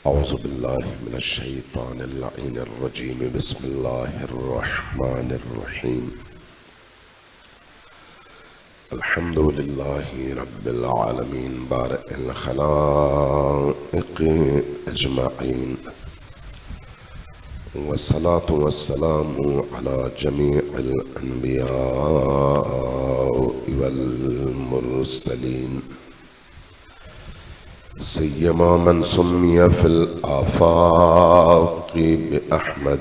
أعوذ بالله من الشيطان اللعين الرجيم. بسم الله الرحمن الرحيم. الحمد لله رب العالمين بارئ الخلائق أجمعين، والصلاة والسلام على جميع الأنبياء والمرسلين، سيما من سمي في الآفاق بأحمد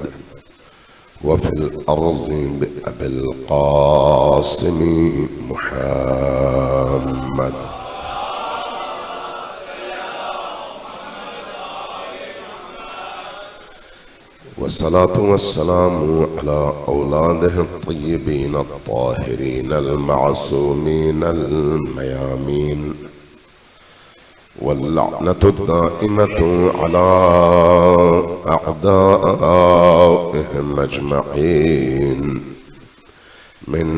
وفي الأرض بأبي القاسم محمد. والصلاة والسلام على أولاده الطيبين الطاهرين المعصومين الميامين، واللعنة الدائمة على أعدائهم أجمعين من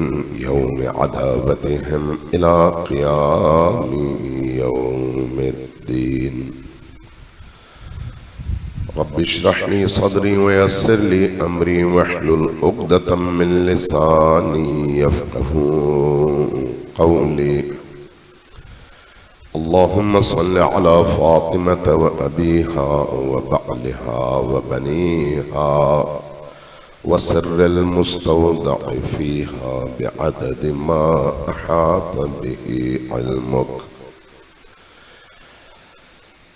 يوم عداوتهم إلى قيام يوم الدين. رب اشرح لي صدري ويسر لي أمري واحلل عقدة من لساني يفقهوا قولي. اللهم صل على فاطمة وأبيها وبعلها وبنيها وسر المستودع فيها بعدد ما أحاط به علمك.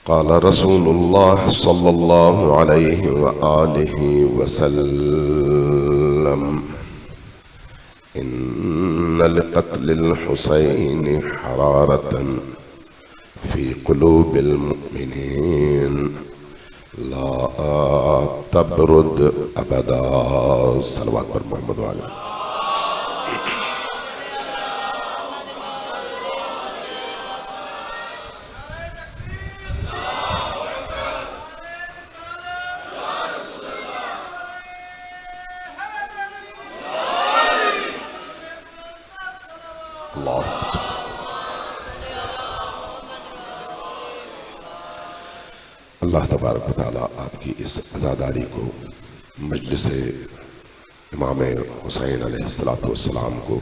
قال رسول الله صلى الله عليه وآله وسلم: إن لقتل الحسين حرارة في قلوب المؤمنين لا تبرد أبدا. صلوات پر محمد وعلى. اللہ تبارک و تعالیٰ آپ کی اس عزاداری کو، مجلس امام حسین علیہ السلام کو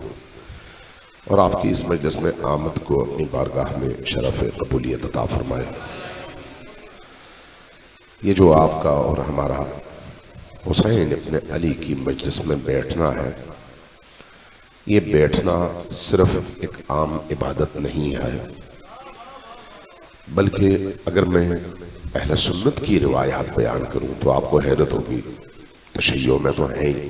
اور آپ کی اس مجلس میں آمد کو اپنی بارگاہ میں شرف قبولیت عطا فرمائے. یہ جو آپ کا اور ہمارا حسین ابن علی کی مجلس میں بیٹھنا ہے، یہ بیٹھنا صرف ایک عام عبادت نہیں ہے، بلکہ اگر میں اہل سنت کی روایات بیان کروں تو آپ کو حیرت ہوگی. تشیع میں تو ہیں ہی.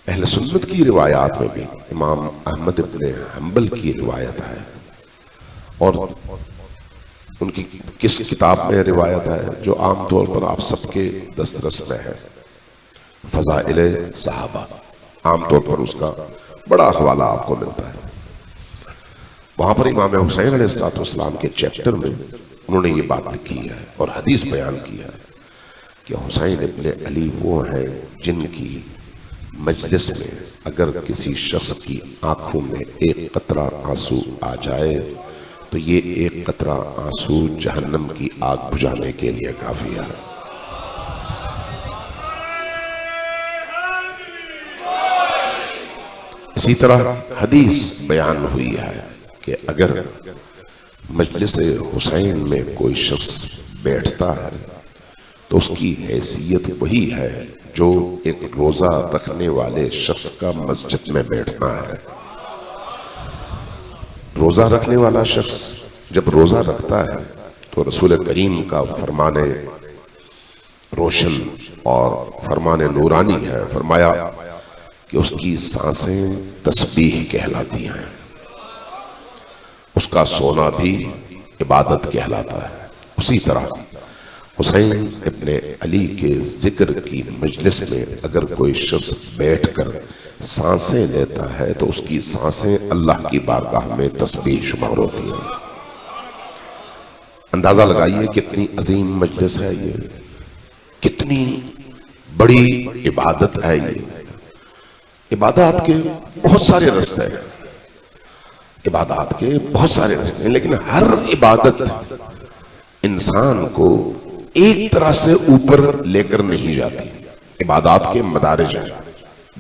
اہل سنت کی روایات میں بھی امام احمد ابن حنبل کی روایت ہے، اور ان کی کس کتاب میں روایت ہے جو عام طور پر آپ سب کے دسترس میں ہے؟ فضائل صحابہ. عام طور پر اس کا بڑا حوالہ آپ کو ملتا ہے. وہاں پر امام حسین علیہ السلام کے چیپٹر میں انہوں نے یہ بات لکھی ہے اور حدیث بیان کی ہے کہ حسین ابن علی وہ ہیں جن کی مجلس میں اگر کسی شخص کی آنکھوں میں ایک قطرہ آنسو آ جائے تو یہ ایک قطرہ آنسو جہنم کی آگ بجھانے کے لیے کافی ہے. اسی طرح حدیث بیان ہوئی ہے کہ اگر مجلس حسین میں کوئی شخص بیٹھتا ہے تو اس کی حیثیت وہی ہے جو ایک روزہ رکھنے والے شخص کا مسجد میں بیٹھنا ہے. روزہ رکھنے والا شخص جب روزہ رکھتا ہے تو رسول کریم کا فرمان روشن اور فرمان نورانی ہے. فرمایا کہ اس کی سانسیں تسبیح کہلاتی ہیں، اس کا سونا بھی عبادت کہلاتا ہے. اسی طرح حسین ابن علی کے ذکر کی مجلس میں اگر کوئی شخص بیٹھ کر سانسیں لیتا ہے تو اس کی سانسیں اللہ کی بارگاہ میں تسبیح شمار ہوتی ہیں. اندازہ لگائیے کتنی عظیم مجلس ہے یہ، کتنی بڑی عبادت ہے یہ. عبادات کے بہت سارے رستے ہیں، لیکن ہر عبادت انسان کو ایک طرح سے اوپر لے کر نہیں جاتی. عبادات کے مدارج ہیں،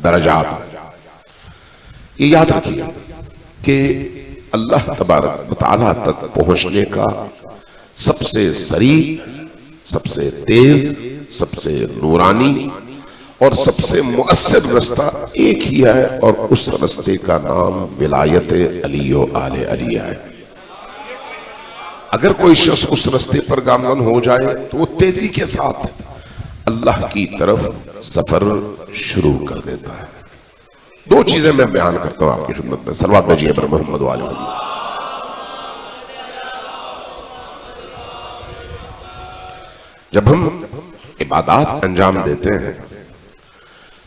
درجات ہیں. یہ یاد رکھیے کہ اللہ تبارک و تعالیٰ تک پہنچنے کا سب سے سریع، سب سے تیز، سب سے نورانی اور سب سے مؤثر رستہ ایک ہی ہے، اور اس رستے کا نام ولایت علی و آل علی ہے. اگر کوئی شخص اس رستے پر گامزن ہو جائے تو وہ تیزی کے ساتھ اللہ کی طرف سفر شروع کر دیتا ہے. دو چیزیں میں بیان کرتا ہوں آپ کی خدمت میں. صلوات بھیجیے پر محمد و آل محمد. جب ہم عبادات انجام دیتے ہیں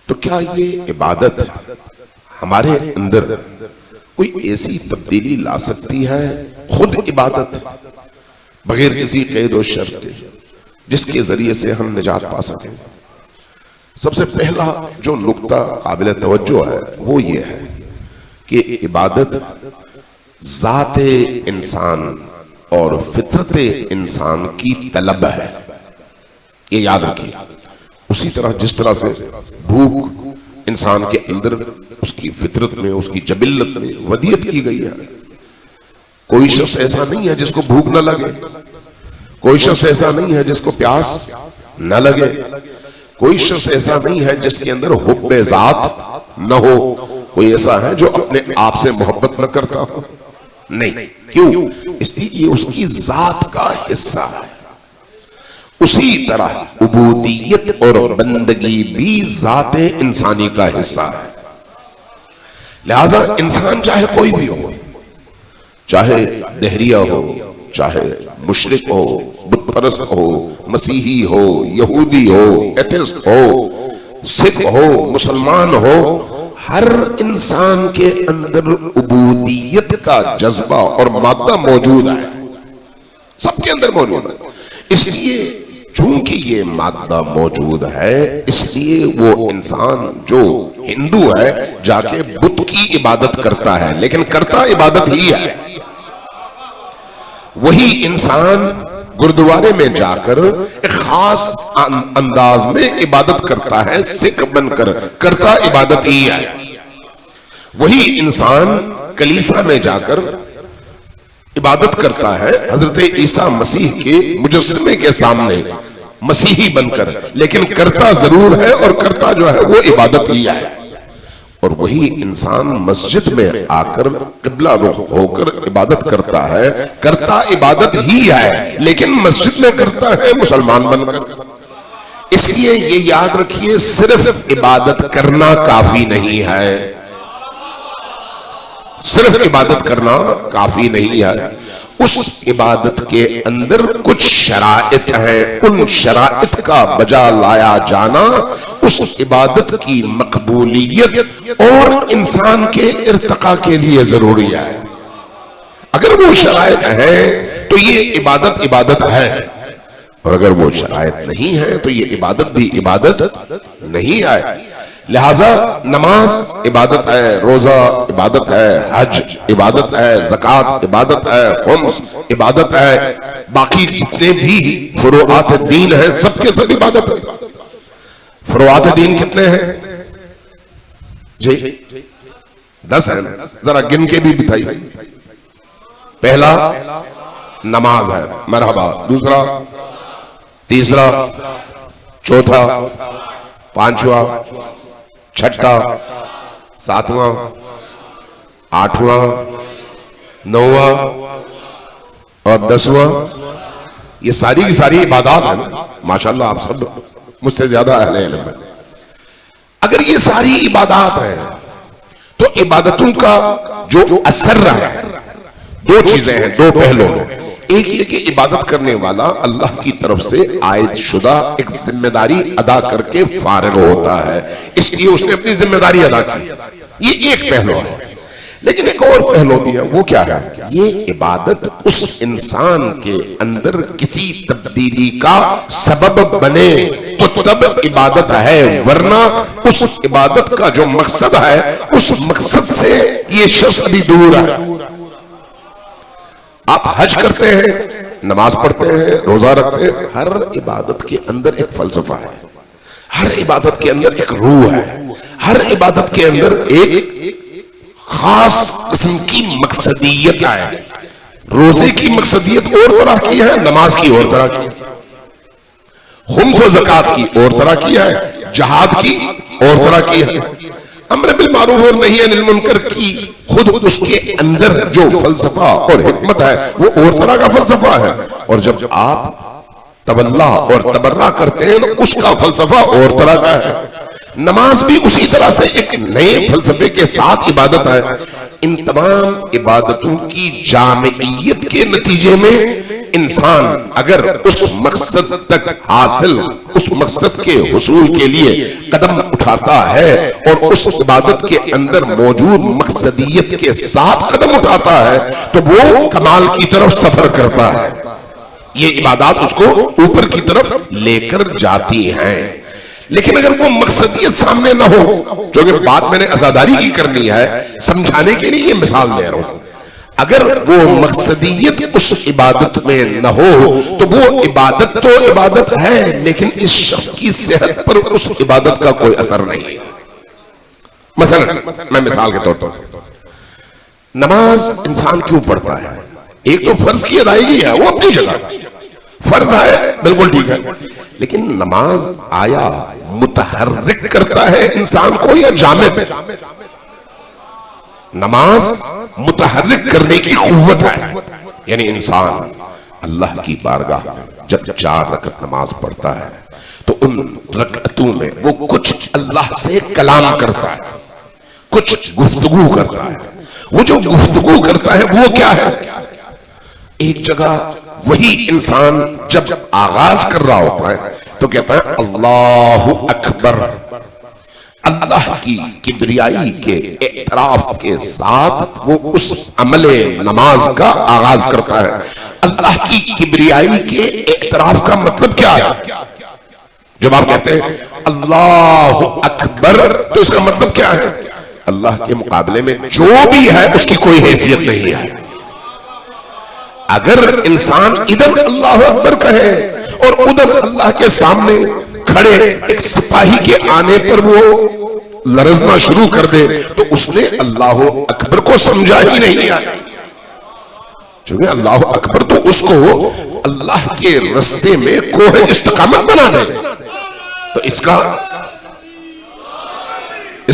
تو کیا یہ عبادت ہمارے اندر کوئی ایسی تبدیلی لا سکتی ہے، خود عبادت بغیر کسی قید و شرط کے، جس کے ذریعے سے ہم نجات پا سکیں؟ سب سے پہلا جو نقطہ قابل توجہ ہے وہ یہ ہے کہ عبادت ذات انسان اور فطرت انسان کی طلب ہے. یہ یاد رکھیے. اسی طرح جس طرح سے بھوک انسان کے اندر اس کی فطرت میں، اس کی جبلت میں ودیت کی گئی ہے. کوئی شخص ایسا نہیں ہے جس کو بھوک نہ لگے، کوئی شخص ایسا نہیں ہے جس کو پیاس نہ لگے، کوئی شخص ایسا نہیں ہے جس کے اندر حب ذات نہ ہو، کوئی ایسا ہے جو اپنے آپ سے محبت نہ کرتا ہو. نہیں. کیوں؟ اس لیے یہ اس کی ذات کا حصہ ہے. اسی طرح عبودیت اور بندگی بھی ذات انسانی کا حصہ ہے. لہذا انسان چاہے کوئی بھی ہو، چاہے دہریہ ہو، چاہے مشرک ہو، بت پرست ہو، مسیحی ہو، یہودی ہو، ایتھسٹ ہو، سکھ ہو، مسلمان ہو، ہر انسان کے اندر عبودیت کا جذبہ اور مادہ موجود ہے. سب کے اندر موجود ہے. اس لیے چونکہ یہ مادہ موجود ہے، اس لیے وہ انسان جو ہندو ہے جا کے بت کی عبادت کرتا ہے، لیکن کرتا عبادت ہی ہے. وہی انسان گردوارے میں جا کر ایک خاص انداز میں عبادت کرتا ہے، سکھ بن کر کرتا عبادت ہی ہے. وہی انسان کلیسا میں جا کر عبادت کرتا ہے حضرت عیسیٰ مسیح کے مجسمے کے سامنے مسیحی بن کر، لیکن کرتا ضرور ہے اور کرتا جو ہے وہ عبادت ہی ہے. اور وہی انسان مسجد میں آ کر قبلہ رخ ہو کر عبادت کرتا ہے، کرتا عبادت ہی ہے، لیکن مسجد میں کرتا ہے مسلمان بن کر. اس لیے یہ یاد رکھیے صرف عبادت کرنا کافی نہیں ہے، صرف عبادت کرنا کافی نہیں ہے. اس عبادت کے اندر کچھ شرائط ہیں، ان شرائط کا بجا لایا جانا اس عبادت کی مقبولیت اور انسان کے ارتقاء کے لیے ضروری ہے. اگر وہ شرائط ہیں تو یہ عبادت ہے، اور اگر وہ شرائط نہیں ہے تو یہ عبادت بھی عبادت نہیں ہے. لہذا نماز عبادت ہے، روزہ عبادت ہے، حج عبادت ہے، زکوٰۃ عبادت ہے، خمس عبادت ہے، باقی جتنے بھی فروعات دین ہیں سب کے سب عبادت ہے. فروعات دین کتنے ہیں جی؟ 10 ہیں. ذرا گن کے بھی بتائیے. پہلا نماز ہے، مرحبا. دوسرا، تیسرا، چوتھا، پانچواں، چھٹا، ساتواں، آٹھواں، نواں اور 10واں. یہ ساری کی ساری عبادات ہیں. ماشاءاللہ آپ سب مجھ سے زیادہ اہل علم ہیں. اگر یہ ساری عبادات ہیں تو عبادتوں کا جو اثر رہا ہے، دو چیزیں ہیں، دو پہلو ہیں. ایک یہ کہ عبادت کرنے والا اللہ کی طرف سے عائد شدہ ایک ذمہ داری ادا کر کے فارغ ہوتا ہے، اس لیے اس نے اپنی ذمہ داری ادا کی. یہ ایک پہلو ہے. لیکن ایک اور پہلو بھی ہے. وہ کیا ہے؟ یہ عبادت اس انسان کے اندر کسی تبدیلی کا سبب بنے تو تب عبادت ہے، ورنہ اس عبادت کا جو مقصد ہے اس مقصد سے یہ شخص بھی دور ہے. آپ حج کرتے ہیں نماز پڑھتے ہیں، روزہ رکھتے ہیں، ہر عبادت کے اندر ایک فلسفہ ہے، ہر عبادت کے اندر ایک روح ہے، ہر عبادت کے اندر ایک خاص قسم کی مقصدیت ہے۔ روزے کی مقصدیت اور طرح کی ہے، نماز کی اور طرح کی ہے، خمس و زکوٰۃ کی اور طرح کی ہے، جہاد کی اور طرح کی ہے، امر بالمعروف اور نہی عن المنکر کی خود اس کے اندر جو فلسفہ اور حکمت ہے وہ اور طرح کا فلسفہ ہے، اور جب آپ تولا اور تبرع کرتے ہیں تو اس کا فلسفہ اور طرح کا ہے۔ نماز بھی اسی طرح سے ایک نئے فلسفے کے ساتھ عبادت ہے۔ ان تمام عبادتوں کی جامعیت کے نتیجے میں انسان اگر اس مقصد تک حاصل، اس مقصد کے حصول کے لیے قدم اٹھاتا ہے اور اس عبادت کے اندر موجود مقصدیت کے ساتھ قدم اٹھاتا ہے تو وہ کمال کی طرف سفر کرتا ہے۔ یہ عبادات اس کو اوپر کی طرف لے کر جاتی ہیں۔ لیکن اگر وہ مقصدیت سامنے نہ ہو، جو کہ بات میں نے عزاداری کی کرنی ہے، سمجھانے کے لیے یہ مثال دے رہا ہوں، اگر وہ مقصدیت اس عبادت میں نہ ہو تو وہ عبادت تو عبادت ہے لیکن اس شخص کی صحت پر اس عبادت کا کوئی اثر نہیں ہے۔ مثلا میں مثال کے طور پر، نماز انسان کیوں پڑھتا ہے؟ ایک تو فرض کی ادائیگی ہے، وہ اپنی جگہ فرض ہے، بالکل ٹھیک ہے، لیکن نماز آیا متحرک کرتا ہے انسان کو یا جامد؟ نماز متحرک کرنے کی قوت ہے، یعنی انسان اللہ کی بارگاہ جب 4 رکعت نماز پڑھتا ہے تو ان رکعتوں میں وہ کچھ اللہ سے کلام کرتا ہے، کچھ گفتگو کرتا ہے۔ وہ جو گفتگو کرتا ہے وہ کیا ہے؟ ایک جگہ وہی انسان جب آغاز کر رہا ہوتا ہے تو کہتا ہے اللہ اکبر، اللہ کی کبریائی کے اعتراف کے ساتھ وہ اس عمل نماز کا آغاز کرتا ہے۔ اللہ کی کبریائی کے اعتراف کا مطلب کیا ہے؟ جب آپ کہتے ہیں اللہ اکبر تو اس کا مطلب کیا ہے؟ اللہ کے مقابلے میں جو بھی ہے اس کی کوئی حیثیت نہیں ہے۔ اگر انسان ادھر اللہ اکبر کہے اور ادھر اللہ کے سامنے کھڑے ایک سپاہی کے آنے پر وہ لرزنا شروع کر دے تو اس نے اللہ اکبر کو سمجھا ہی نہیں ہے، چونکہ اللہ اکبر تو اس کو اللہ کے رستے میں کوہ استقامت بنا دے۔ تو اس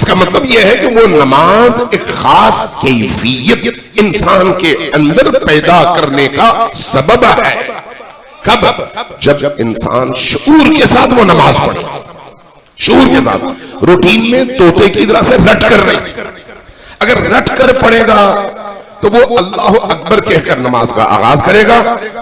کا مطلب یہ ہے کہ وہ نماز ایک خاص کیفیت انسان کے اندر پیدا کرنے کا سبب ہے۔ کب؟ جب انسان شعور کے ساتھ وہ نماز پڑھے، شعور کے ساتھ، روٹین میں طوطے کی طرح سے رٹ کر نہیں۔ اگر رٹ کر پڑھے گا تو وہ اللہ اکبر کہہ کر نماز کا آغاز کرے گا،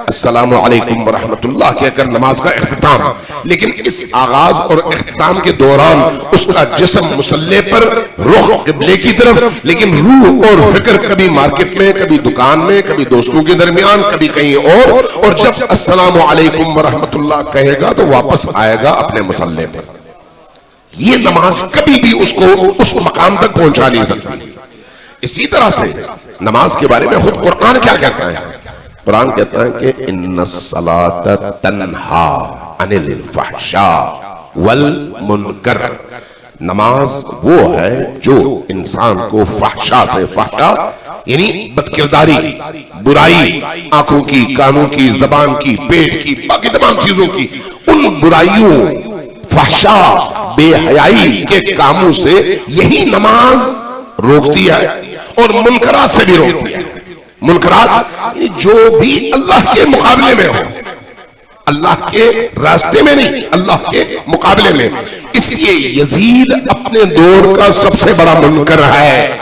السلام علیکم ورحمت اللہ کہہ کر نماز کا اختتام، لیکن اس آغاز اور اختتام کے دوران اس کا جسم مصلی پر، رخ قبلے کی طرف، لیکن روح اور فکر کبھی مارکیٹ میں، کبھی دکان میں، کبھی دوستوں کے درمیان، کبھی کہیں اور جب السلام علیکم ورحمت اللہ کہے گا تو واپس آئے گا اپنے مصلی پر۔ یہ نماز کبھی بھی اس کو اس مقام تک پہنچا نہیں سکتی۔ اسی طرح سے نماز کے بارے میں خود قرآن کیا کہتا ہے؟ قرآن کہتا ہے کہ ان الصلاۃ تنہا عن الفحشاء والمنکر، نماز وہ ہے جو انسان کو فحشاء سے، فحشاء یعنی بدکرداری، برائی، آنکھوں کی، کانوں کی، زبان کی، پیٹ کی، باقی تمام چیزوں کی، ان برائیوں، فحشاء، بے حیائی کے کاموں سے یہی نماز روکتی ہے، اور منکرات سے بھی روکتی ہے۔ منکرات جو بھی اللہ کے مقابلے میں ہو، اللہ کے راستے میں نہیں، اللہ کے مقابلے میں۔ اس لیے یزید اپنے دور کا سب سے بڑا منکر ہے،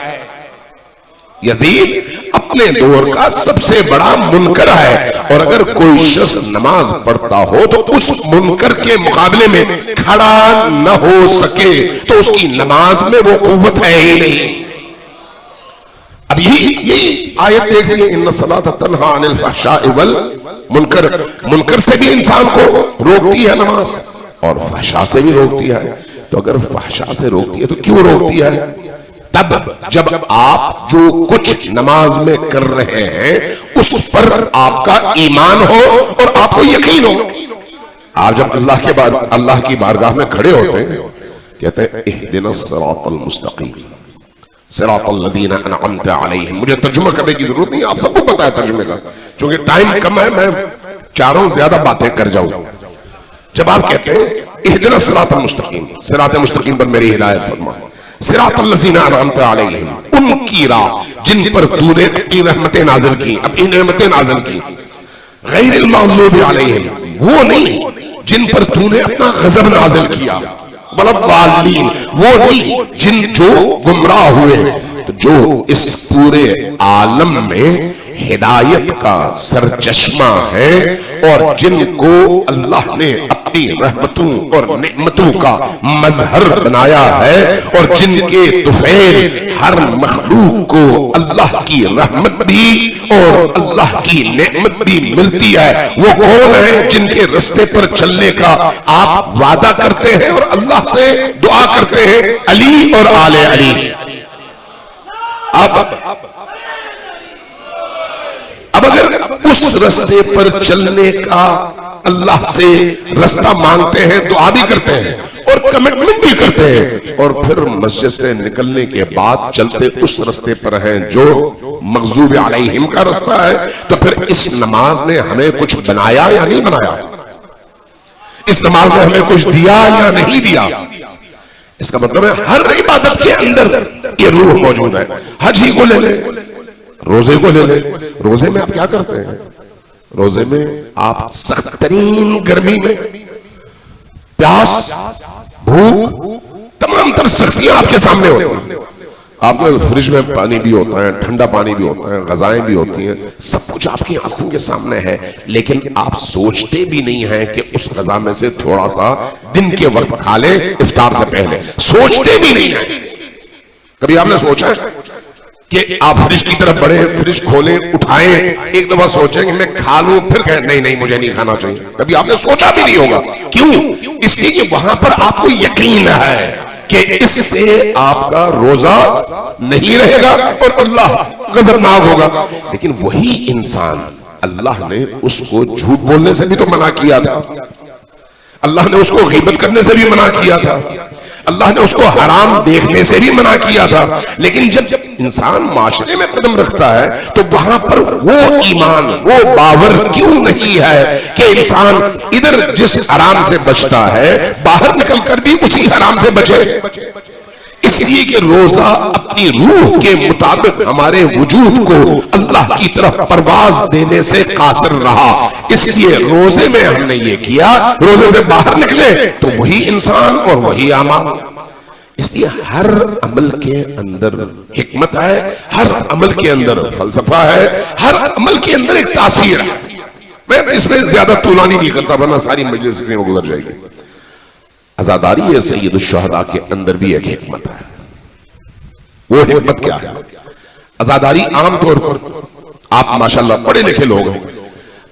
یزید اپنے دور کا سب سے بڑا منکر ہے، اور اگر کوئی شخص نماز پڑھتا ہو تو اس منکر کے مقابلے میں کھڑا نہ ہو سکے تو اس کی نماز میں وہ قوت ہے ہی نہیں۔ اب یہی آیت دیکھ لیے، ان الصلاۃ تنہا عن الفحشاء والمنکر، منکر سے بھی انسان کو روکتی ہے نماز اور فحشاء سے بھی روکتی ہے۔ تو اگر فحشاء سے روکتی ہے تو کیوں روکتی ہے؟ تب جب آپ جو کچھ نماز میں کر رہے ہیں اس پر آپ کا ایمان ہو اور آپ کو یقین ہو. آپ جب اللہ کی بارگاہ میں کھڑے ہوتے ہیں کہتے ہیں اہدنا الصراط المستقیم صراط الذین انعمت علیہم. مجھے ترجمہ کرنے کی ضرورت نہیں، آپ سب کو پتا ہے ترجمے کا، چونکہ ٹائم کم ہے، میں چاروں زیادہ باتیں کر جاؤں. جب آپ کہتے ہیں اہدنا الصراط المستقیم، صراط مستقیم پر میری ہدایت فرما، صراط الذین انعمت علیہم، ان کی راہ جن پر تو نے اپنی رحمتیں نازل کی، اپنی نعمتیں نازل کی، غیر المغضوب علیہم، وہ نہیں جن پر تو نے اپنا غضب نازل کیا، والضالین، وہ نہیں جن جو گمراہ ہوئے. جو اس پورے عالم میں ہدایت کا سرچشمہ ہے اور جن کو اللہ نے اپنی رحمتوں اور نعمتوں کا مظہر بنایا ہے اور جن کے طفیل ہر مخلوق کو اللہ کی رحمت بھی اور اللہ کی نعمت بھی ملتی ہے، وہ کون ہے جن کے رستے پر چلنے کا آپ وعدہ کرتے ہیں اور اللہ سے دعا کرتے ہیں؟ علی اور آل علی. اب اگر اس رستے پر چلنے کا اللہ سے رستہ مانگتے ہیں، دعا بھی کرتے ہیں اور کمٹمنٹ بھی کرتے ہیں، اور پھر مسجد سے نکلنے کے بعد چلتے اس رستے پر ہیں جو مغضوب علیہم کا رستہ ہے، تو پھر اس نماز نے ہمیں کچھ بنایا یا نہیں بنایا؟ اس نماز نے ہمیں کچھ دیا یا نہیں دیا؟ اس کا مطلب ہے ہر عبادت کے اندر یہ روح موجود ہے. حج ہی کو لے لے، روزے کو لے لے، روزے میں آپ کیا کرتے ہیں؟ روزے میں آپ سخت ترین گرمی میں پیاس، بھوک، تمام تر سختیاں آپ کے سامنے ہوتی ہیں. آپ کے فریج میں پانی بھی ہوتا ہے، ٹھنڈا پانی بھی ہوتا ہے، غذائیں بھی ہوتی ہیں، سب کچھ آپ کی آنکھوں کے سامنے ہے، لیکن آپ سوچتے بھی نہیں ہیں کہ اس غذا میں سے تھوڑا سا دن کے وقت کھا لیں افطار سے پہلے. سوچتے بھی نہیں ہیں. کبھی آپ نے سوچا کہ آپ فریج کی طرف بڑھیں، فریج کھولیں، اٹھائیں، ایک دفعہ سوچیں کہ میں کھا لوں، پھر کہیں نہیں مجھے نہیں کھانا چاہیے؟ کبھی آپ نے سوچا بھی نہیں ہوگا. کیوں؟ اس لیے کہ وہاں پر آپ کو یقین ہے کہ اس سے آپ کا روزہ نہیں رہے گا اور اللہ غضبناک ہوگا. لیکن وہی انسان، اللہ نے اس کو جھوٹ بولنے سے بھی تو منع کیا تھا، اللہ نے اس کو غیبت کرنے سے بھی منع کیا تھا، اللہ نے اس کو حرام دیکھنے سے بھی منع کیا تھا. لیکن جب انسان معاشرے میں قدم رکھتا ہے تو وہاں پر وہ ایمان، وہ باور کیوں نہیں ہے کہ انسان ادھر جس حرام سے بچتا ہے باہر نکل کر بھی اسی حرام سے بچے؟ اس لیے کہ روزہ اپنی روح کے مطابق ہمارے وجود کو اللہ کی طرف پرواز دینے سے قاصر رہا. اس لیے روزے میں ہم نے یہ کیا، روزے سے باہر نکلے تو وہی انسان اور وہی اعمال. اس لیے ہر عمل کے اندر حکمت ہے، ہر عمل کے اندر فلسفہ ہے، ہر عمل کے اندر ایک تاثیر ہے. میں اس میں زیادہ طولانی نہیں کرتا ورنہ ساری مجلس سے گزر جائے گی. عزاداری سید الشہداء کے اندر بھی ایک حکمت ہے. وہ حکمت کیا ہے؟ عزاداری عام طور پر آپ ماشاءاللہ پڑھے لکھے لوگ ہیں،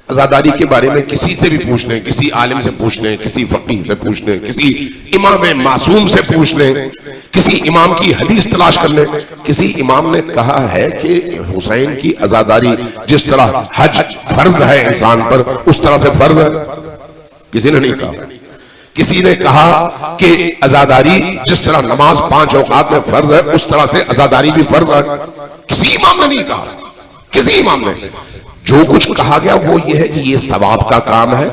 عزاداری کے بارے میں کسی سے بھی پوچھ لیں، کسی عالم سے پوچھ لیں، کسی فقیہ سے پوچھ لیں، کسی امام معصوم سے پوچھ لیں، کسی امام کی حدیث تلاش کر لیں. کسی امام نے کہا ہے کہ حسین کی عزاداری جس طرح حج فرض ہے انسان پر اس طرح سے فرض ہے؟ کسی نے نہیں کہا. کسی نے کہا کہ عزاداری جس طرح نماز 5 اوقات میں فرض ہے اس طرح سے عزاداری بھی فرض ہے؟ کسی امام نے نہیں کہا. کسی امام نے جو کچھ کہا گیا وہ یہ ہے کہ یہ ثواب کا کام ہے،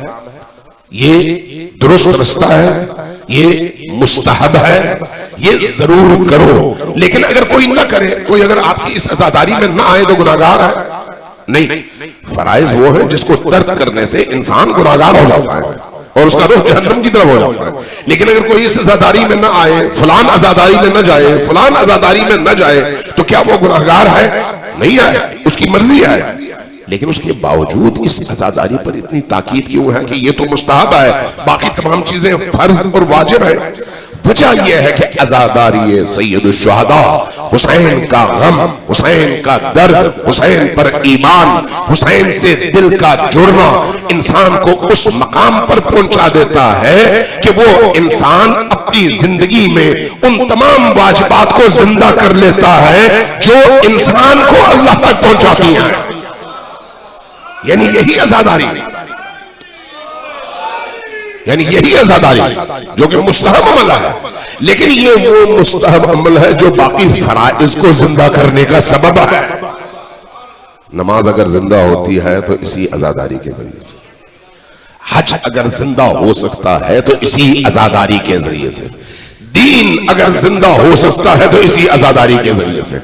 یہ درست رستہ ہے، یہ مستحب ہے، یہ ضرور کرو. لیکن اگر کوئی نہ کرے، کوئی اگر آپ کی اس عزاداری میں نہ آئے تو گناہگار ہے؟ نہیں. فرائض وہ ہے جس کو ترک کرنے سے انسان گناہگار ہو جاتا ہے اور اس کا رخ جہنم کی طرف ہو جاتا ہے. لیکن اگر کوئی اس عزاداری میں نہ آئے، فلان عزاداری میں نہ جائے، فلان عزاداری میں نہ جائے، تو کیا وہ گناہگار ہے؟ نہیں ہے، اس کی مرضی ہے. لیکن اس کے باوجود اس عزاداری پر اتنی تاکید کیوں ہے کہ یہ تو مستحب ہے، باقی تمام چیزیں فرض اور واجب ہے؟ وجہ یہ ہے کہ عزاداری سید الشہداء، حسین کا غم، حسین کا درد، حسین پر ایمان، حسین سے دل کا جڑنا انسان کو اس مقام پر پہنچا دیتا ہے کہ وہ انسان اپنی زندگی میں ان تمام واجبات کو زندہ کر لیتا ہے جو انسان کو اللہ تک پہنچاتی ہیں. یعنی یہی عزاداری، یعنی یہی عزاداری جو کہ مستحب عمل ہے، لیکن یہ وہ مستحب عمل ہے جو باقی فرائض کو زندہ کرنے کا سبب ہے. نماز اگر زندہ ہوتی ہے تو اسی عزاداری کے ذریعے سے، حج اگر زندہ ہو سکتا ہے تو اسی عزاداری کے ذریعے سے، دین اگر زندہ ہو سکتا ہے تو اسی عزاداری کے ذریعے سے،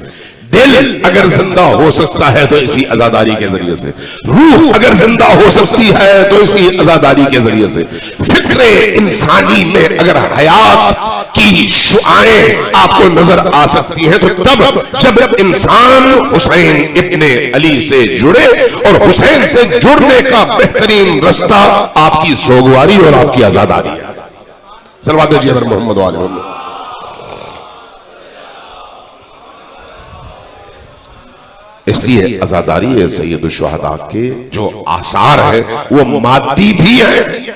دل اگر زندہ ہو سکتا ہے تو اسی عزاداری کے ذریعے سے، روح اگر زندہ ہو سکتی ہے تو اسی عزاداری کے ذریعے سے، فکر انسانی میں اگر حیات کی شعائیں آپ کو نظر آ سکتی ہیں تو تب جب انسان حسین ابن علی سے جڑے، اور حسین سے جڑنے کا بہترین رستہ آپ کی سوگواری اور آپ کی عزاداری ہے. صلوات دیجیے محمد وعلی محمد. اس لیے عزاداری سید الشہداء کے جو آثار ہیں وہ مادی بھی ہیں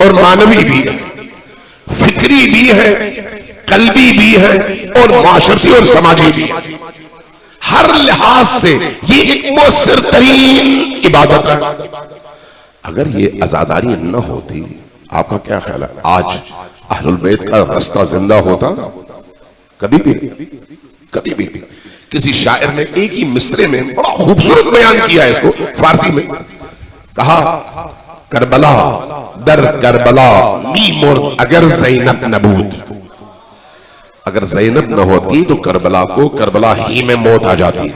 اور معنوی بھی ہیں، فکری بھی ہیں، قلبی بھی ہیں، اور معاشرتی اور سماجی بھی ہیں. ہر لحاظ سے یہ ایک مؤثر ترین عبادت ہے. اگر یہ عزاداری نہ ہوتی، آپ کا کیا خیال ہے آج اہل البیت کا رستہ زندہ ہوتا؟ کبھی بھی کبھی بھی. کسی شاعر نے ایک ہی مصرے میں بڑا خوبصورت بیان کیا ہے اس کو فارسی میں، کہا کربلا در کربلا می مرد اگر زینب نبود. اگر زینب نہ ہوتی تو کربلا کو کربلا ہی میں موت آ جاتی.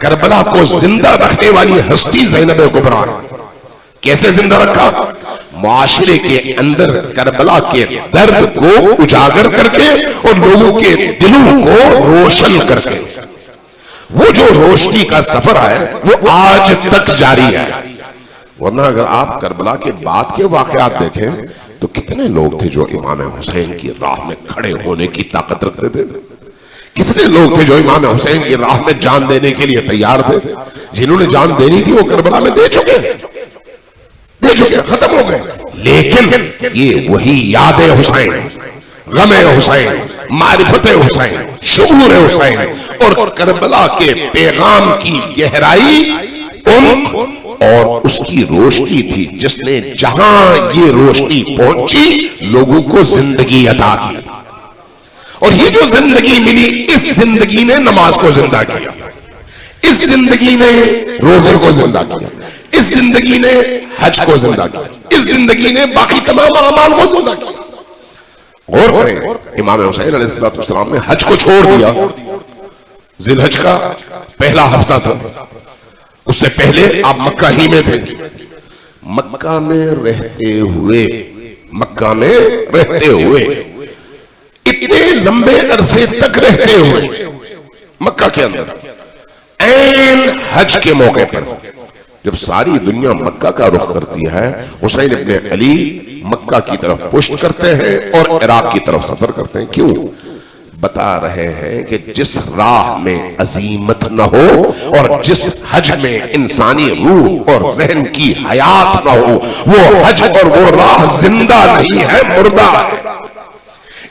کربلا کو زندہ رکھنے والی ہستی زینب کبریٰ. کیسے زندہ رکھا؟ معاشرے کے اندر کربلا کے درد کو اجاگر کر کے اور لوگوں کے دلوں کو روشن کر کے. وہ جو روشنی کا سفر ہے وہ آج تک جاری ہے. ورنہ اگر آپ کربلا کے بعد کے واقعات دیکھیں تو کتنے لوگ تھے جو امام حسین کی راہ میں کھڑے ہونے کی طاقت رکھتے تھے؟ کتنے لوگ تھے جو امام حسین کی راہ میں جان دینے کے لیے تیار تھے؟ جنہوں نے جان دینی تھی وہ کربلا میں دے چکے، ختم ہو گئے. لیکن یہ وہی یاد حسین، غم حسین، معرفت حسین، شعور حسین اور کربلا کے پیغام کی گہرائی اور اس کی روشنی تھی جس نے جہاں یہ روشنی پہنچی لوگوں کو زندگی عطا کی. اور یہ جو زندگی ملی، اس زندگی نے نماز کو زندہ کیا، اس زندگی نے روزے کو زندہ کیا، اس زندگی نے حج کو زندہ کیا، اس زندگی نے باقی تمام اعمال کو زندہ کیا. غور کریں، امام حسین علیہ السلام نے حج کو چھوڑ دیا. ذی الحج کا پہلا ہفتہ تھا، اس سے پہلے آپ مکہ ہی میں تھے. مکہ میں رہتے ہوئے اتنے لمبے عرصے تک رہتے ہوئے مکہ کے اندر عین حج کے موقع پر جب ساری دنیا مکہ کا رخ کرتی ہے، حسین ابن علی مکہ کی طرف پشت کرتے ہیں اور عراق کی طرف سفر کرتے ہیں. کیوں؟ بتا رہے ہیں کہ جس راہ میں عزیمت نہ ہو اور جس حج میں انسانی روح اور ذہن کی حیات نہ ہو، وہ حج اور وہ راہ زندہ نہیں ہے، مردہ ہے.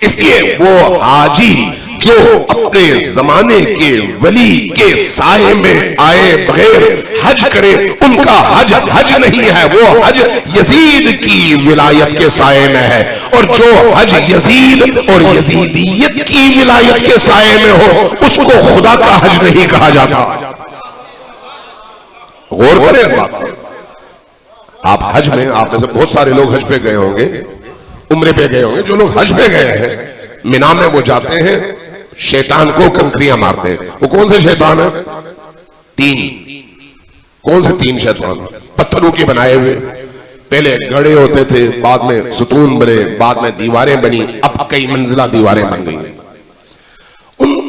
اس لیے وہ حاجی جو اپنے زمانے کے ولی کے سائے میں آئے بغیر حج کرے، ان کا حج نہیں ہے، وہ حج یزید کی ولایت کے سائے میں ہے. اور جو حج یزید اور یزیدیت کی ولایت کے سائے میں ہو اس کو خدا کا حج نہیں کہا جاتا. غور کریں اس بات پر. آپ حج میں، آپ میں سے بہت سارے لوگ حج پہ گئے ہوں گے، عمرے پہ گئے ہوں گے. جو لوگ حج پہ گئے ہیں مینا میں وہ جاتے ہیں شیطان کو کنکریاں مارتے ہیں. وہ کون سے شیطان ہیں؟ کون سے تین شیطان؟ پتھروں کے بنائے ہوئے. پہلے گڑھے ہوتے تھے، بعد میں ستون بنے، بعد میں دیواریں بنی، اب کئی منزلہ دیواریں بن گئی. ان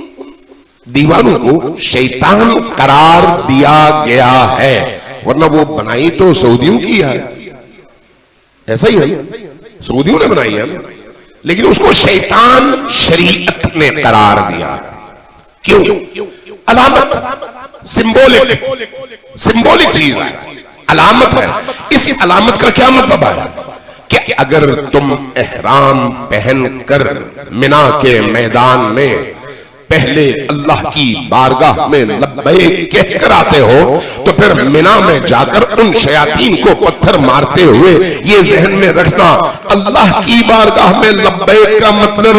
دیواروں کو شیطان قرار دیا گیا ہے، ورنہ وہ بنائی تو سعودیوں کی ہے. ایسا ہی ہے، سعودیوں نے بنائی ہے. لیکن اس کو شیطان شریعت نے قرار دیا. کیوں؟ علامت، سمبولک چیز ہے، علامت ہے. اس علامت کا کیا مطلب ہے کہ اگر تم احرام پہن کر منا کے میدان میں پہلے اللہ کی بارگاہ میں لبیک کہہ کر آتے ہو تو پھر منا میں جا کر ان شیاطین کو پتھر مارتے ہوئے یہ ذہن میں رکھنا اللہ کی بارگاہ میں لبیک کا مطلب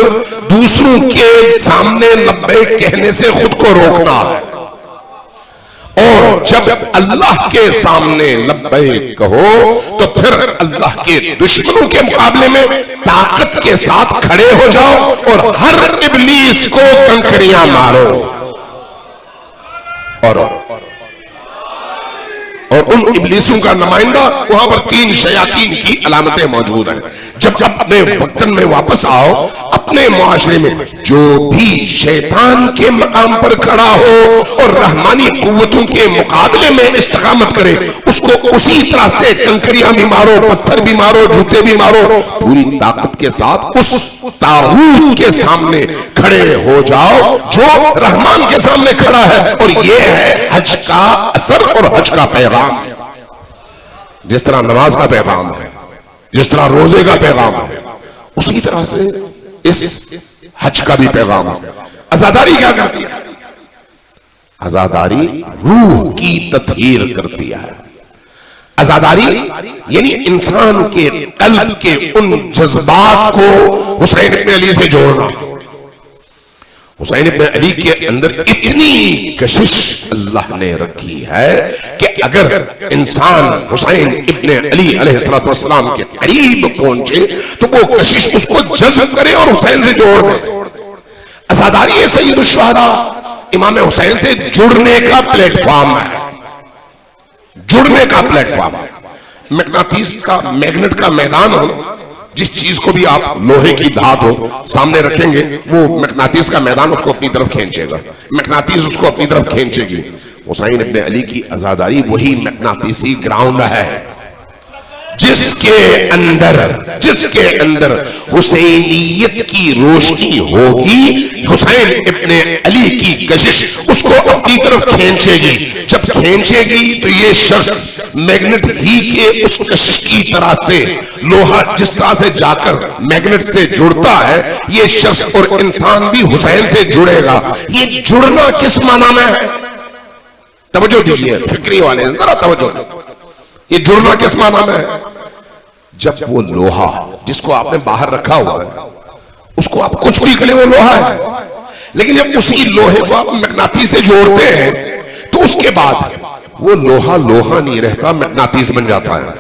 دوسروں کے سامنے لبیک کہنے سے خود کو روکنا ہے. اور جب اللہ کے سامنے لبیک کہو تو پھر اللہ کے دشمنوں کے مقابلے میں طاقت کے ساتھ کھڑے ہو جاؤ اور ہر ابلیس کو کنکریاں مارو. اور ان ابلیسوں کا نمائندہ وہاں پر 3 شیاطین کی علامتیں موجود ہیں. جب اپنے وطن میں واپس آؤ، اپنے معاشرے میں جو بھی شیطان کے مقام پر کھڑا ہو اور رحمانی قوتوں کے مقابلے میں استقامت کرے، اس کو اسی طرح سے کنکریاں بھی مارو، پتھر بھی مارو، جوتے بھی مارو، پوری طاقت کے ساتھ اس طاغوت کے سامنے کھڑے ہو جاؤ جو رحمان کے سامنے کھڑا ہے. اور یہ ہے حج کا اثر اور حج کا پیغام. جس طرح نماز کا پیغام ہے، جس طرح روزے کا پیغام ہے، اسی طرح سے اس حج کا بھی پیغام ہے. عزاداری کیا کرتی ہے؟ عزاداری روح کی تطہیر کرتی ہے. عزاداری یعنی انسان کے قلب کے ان جذبات کو حسین ابن علی سے جوڑنا. حسین ابن علی کے اندر اتنی کشش اللہ نے رکھی ہے کہ اگر انسان حسین ابن علی علیہ السلام کے قریب پہنچے تو وہ کشش اس کو جذب کرے اور حسین سے جوڑ دے. عزاداری ہے سید الشہداء، امام حسین سے جڑنے کا پلیٹ فارم ہے، جڑنے کا پلیٹ فارم ہے. مقناطیس کا میگنیٹ کا میدان ہو، جس چیز کو بھی آپ لوہے کی دھات ہو سامنے رکھیں گے وہ مقناطیس کا میدان اس کو اپنی طرف کھینچے گا، مقناطیس اس کو اپنی طرف کھینچے گی. حسین ابن علی کی عزاداری وہی مقناطیسی گراؤنڈ ہے جس کے اندر حسینیت کی روشنی ہوگی. حسین ابن علی کی کشش اس کو اپنی طرف کھینچے گی. جب کھینچے گی تو یہ شخص میگنیٹ ہی کے اس کشش کی طرح سے لوہا جس طرح سے جا کر میگنیٹ سے جڑتا ہے، یہ شخص اور انسان بھی حسین سے جڑے گا. یہ جڑنا کس معنی میں ہے؟ توجہ دیجیے فکری والے، ذرا توجہ. یہ جڑنا کس معنی میں ہے؟ جب وہ لوہا جس کو آپ نے باہر رکھا ہوا ہے اس کو آپ کچھ بھی کریں وہ لوہا ہے، لیکن جب اسی لوہے کو آپ مقناطیس سے جوڑتے ہیں تو اس کے بعد وہ لوہا نہیں رہتا، مقناطیس بن جاتا ہے.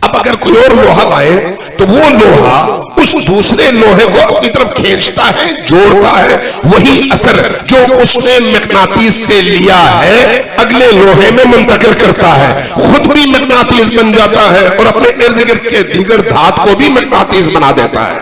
اب اگر کوئی اور لوہا لائے تو وہ لوہا اس دوسرے لوہے کو اپنی طرف کھینچتا ہے، جوڑتا ہے. وہی اثر جو اس نے مقناطیس سے لیا ہے اگلے لوہے میں منتقل کرتا ہے، خود بھی مقناطیس بن جاتا ہے اور اپنے ارد گرد کے دیگر دھات کو بھی مقناطیس بنا دیتا ہے.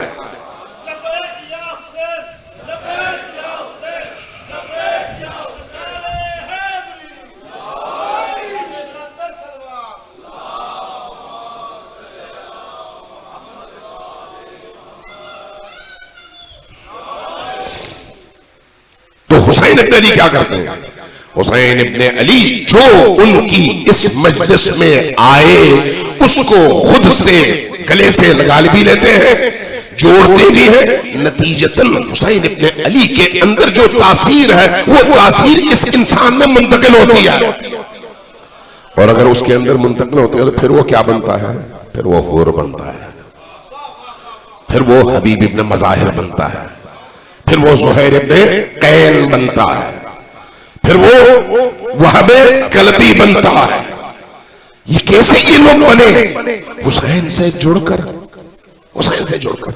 تو حسین ابن علی کیا کرتے ہیں؟ حسین ابن علی جو ان کی اس مجلس میں آئے اس کو خود سے گلے سے لگا بھی لیتے ہیں، جوڑتے بھی ہیں. نتیجتاً حسین ابن علی کے اندر جو تاثیر ہے وہ تاثیر اس انسان میں منتقل ہوتی ہے، اور اگر اس کے اندر منتقل ہوتی ہے تو پھر وہ کیا بنتا ہے؟ پھر وہ حور بنتا ہے، پھر وہ حبیب ابن مظاہر بنتا ہے، پھر وہ زہیر ابن قین بنتا ہے، پھر وہ وہب کلبی بنتا ہے. یہ کیسے یہ لوگ بنے؟ حسین سے جڑ کر. حسین سے جڑ کر